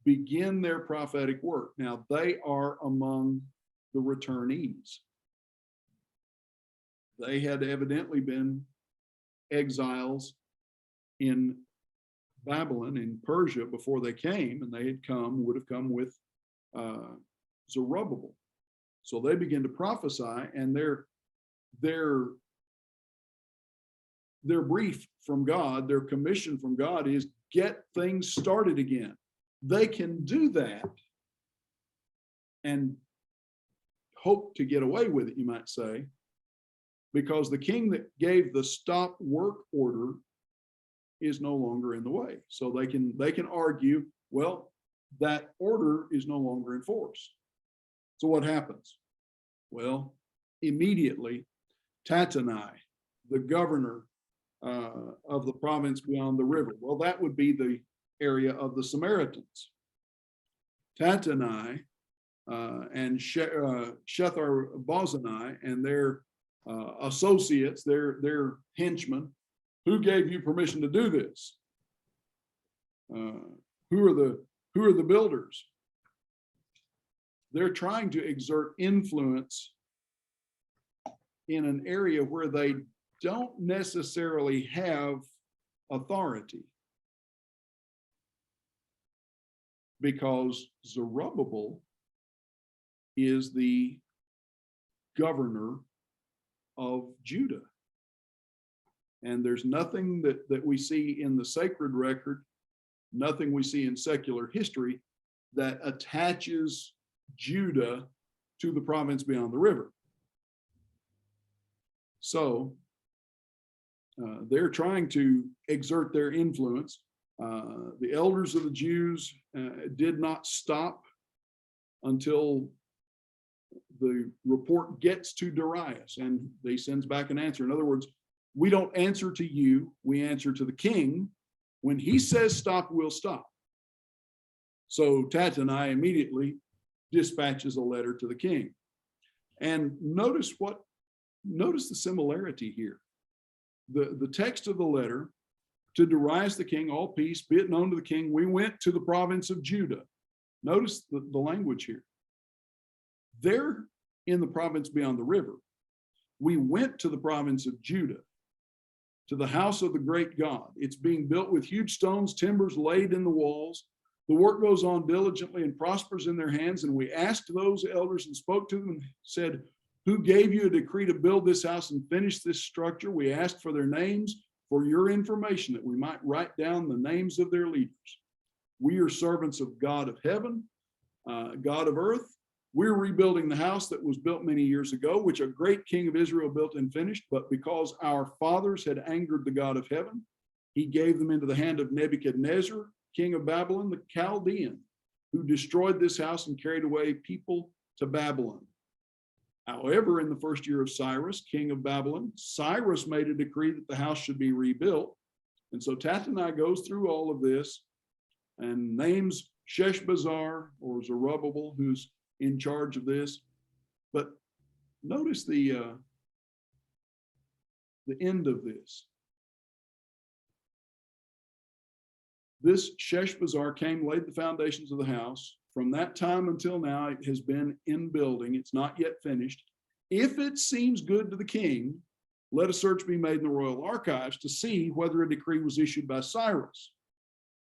begin their prophetic work. Now, they are among the returnees. They had evidently been exiles in Babylon, in Persia, before they came, and they had come, would have come with Zerubbabel. So they begin to prophesy, and their brief from God, their commission from God is get things started again. They can do that and hope to get away with it, you might say, because the king that gave the stop work order is no longer in the way. So they can argue, well, that order is no longer in force. So what happens? Well, immediately, Tattenai, the governor of the province beyond the river, well, that would be the area of the Samaritans. Tattenai and Shethar-Bozenai and their associates, their henchmen, who gave you permission to do this? Who are the builders? They're trying to exert influence in an area where they don't necessarily have authority, because Zerubbabel is the governor of Judah. And there's nothing that we see in the sacred record, nothing we see in secular history that attaches Judah to the province beyond the river. So they're trying to exert their influence. The elders of the Jews did not stop until the report gets to Darius, and he sends back an answer. In other words, we don't answer to you, we answer to the king. When he says stop, we'll stop. So Tattenai immediately dispatches a letter to the king. And notice the similarity here. The text of the letter: to Darius the king, all peace, be it known to the king, we went to the province of Judah. Notice the language here. They're in the province beyond the river. We went to the province of Judah, to the house of the great God. It's being built with huge stones, timbers laid in the walls. The work goes on diligently and prospers in their hands. And we asked those elders and spoke to them and said, who gave you a decree to build this house and finish this structure? We asked for their names for your information, that we might write down the names of their leaders. We are servants of God of heaven, God of earth, we're rebuilding the house that was built many years ago, which a great king of Israel built and finished. But because our fathers had angered the God of heaven, he gave them into the hand of Nebuchadnezzar, king of Babylon, the Chaldean, who destroyed this house and carried away people to Babylon. However, in the first year of Cyrus, king of Babylon, Cyrus made a decree that the house should be rebuilt. And so Tattenai goes through all of this and names Sheshbazzar or Zerubbabel, who's in charge of this. But notice the end of this. This Sheshbazzar came, laid the foundations of the house. From that time until now, it has been in building. It's not yet finished. If it seems good to the king, let a search be made in the royal archives to see whether a decree was issued by Cyrus,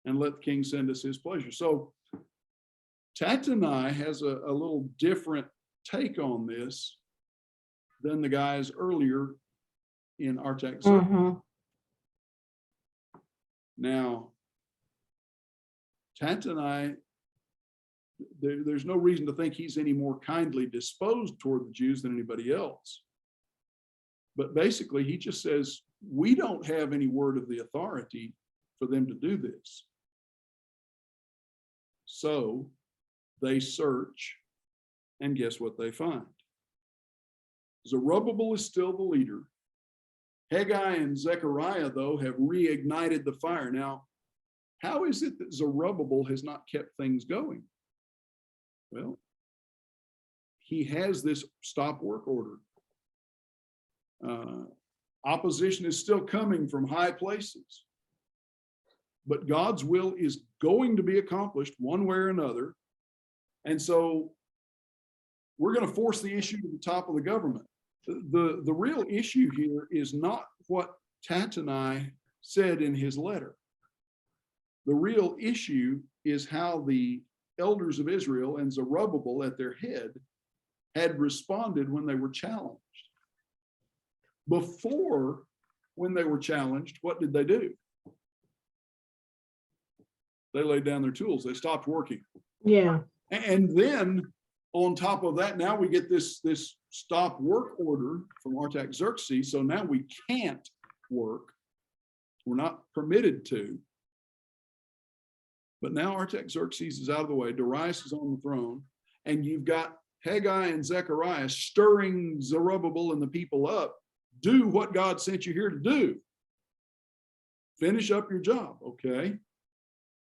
and let the king send us his pleasure. So Tattenai has a little different take on this than the guys earlier in Artaxerxes. Mm-hmm. Now, Tattenai, there's no reason to think he's any more kindly disposed toward the Jews than anybody else. But basically, he just says, we don't have any word of the authority for them to do this. So they search, and guess what they find? Zerubbabel is still the leader. Haggai and Zechariah, though, have reignited the fire. Now, how is it that Zerubbabel has not kept things going? Well, he has this stop work order. Opposition is still coming from high places. But God's will is going to be accomplished one way or another. And so we're going to force the issue to the top of the government. The real issue here is not what Tattenai said in his letter. The real issue is how the elders of Israel and Zerubbabel at their head had responded when they were challenged. Before, when they were challenged, what did they do? They laid down their tools. They stopped working. Yeah. And then on top of that, now we get this stop work order from Artaxerxes. So now we can't work. We're not permitted to. But now Artaxerxes is out of the way. Darius is on the throne. And you've got Haggai and Zechariah stirring Zerubbabel and the people up. Do what God sent you here to do. Finish up your job, okay?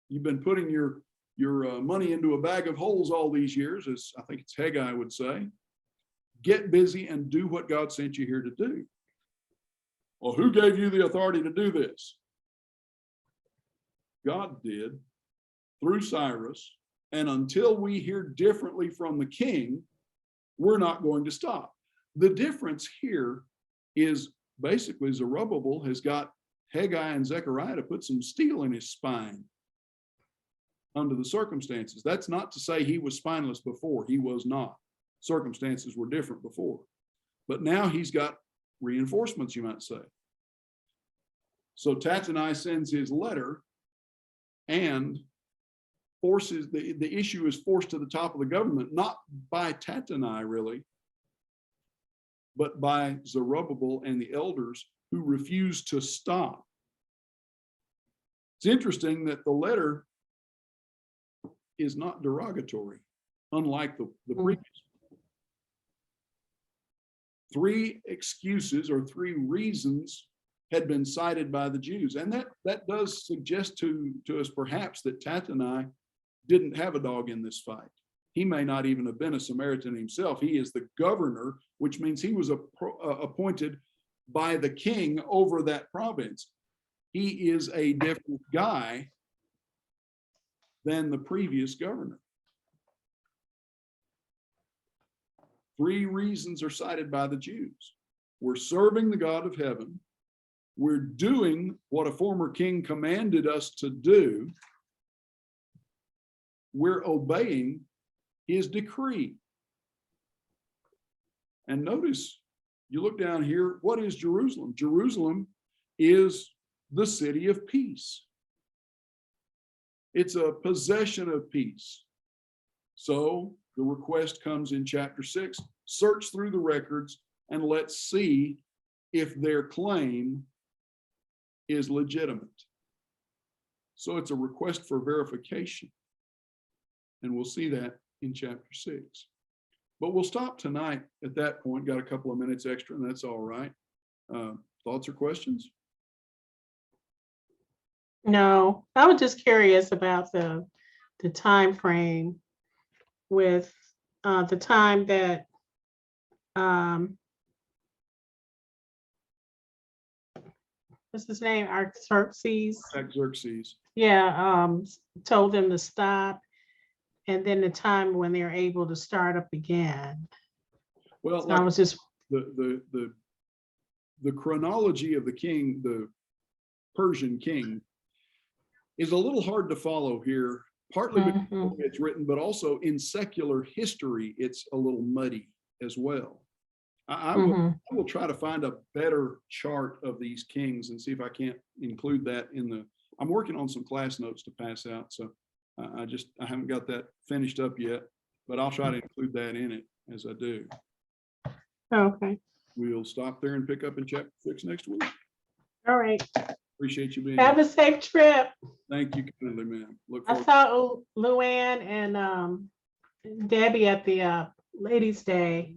You've been putting your money into a bag of holes all these years, as I think it's Haggai would say. Get busy and do what God sent you here to do. Well, who gave you the authority to do this? God did, through Cyrus. And until we hear differently from the king, we're not going to stop. The difference here is basically Zerubbabel has got Haggai and Zechariah to put some steel in his spine under the circumstances. That's not to say he was spineless before. He was not. Circumstances were different before. But now he's got reinforcements, you might say. So Tattenai sends his letter and forces, the issue is forced to the top of the government, not by Tattenai really, but by Zerubbabel and the elders who refuse to stop. It's interesting that the letter is not derogatory, unlike the previous. 3 excuses or 3 reasons had been cited by the Jews. And that does suggest to us perhaps that Tattenai didn't have a dog in this fight. He may not even have been a Samaritan himself. He is the governor, which means he was appointed by the king over that province. He is a different guy than the previous governor. 3 reasons are cited by the Jews. We're serving the God of heaven. We're doing what a former king commanded us to do. We're obeying his decree. And notice, you look down here, what is Jerusalem? Jerusalem is the city of peace. It's a possession of peace. So The request comes in chapter 6. Search through the records and let's see if their claim is legitimate. So it's a request for verification. And we'll see that in chapter 6. But we'll stop tonight at that point. Got a couple of minutes extra, and that's all right. Thoughts or questions? No, I was just curious about the time frame with the time that what's his name? Artaxerxes. Xerxes. Yeah, told them to stop, and then the time when they're able to start up again. Well, So I was just the chronology of the king, the Persian king, is a little hard to follow here, partly because Mhm. it's written, but also in secular history, it's a little muddy as well. I will try to find a better chart of these kings and see if I can't include that in the, I'm working on some class notes to pass out. So I haven't got that finished up yet, but I'll try to include that in it as I do. Okay. We'll stop there and pick up in chapter 6 next week. All right. Appreciate you being Have here. a safe trip. Thank you kindly, ma'am. Look I forward. saw Luann and Debbie at the Ladies' Day.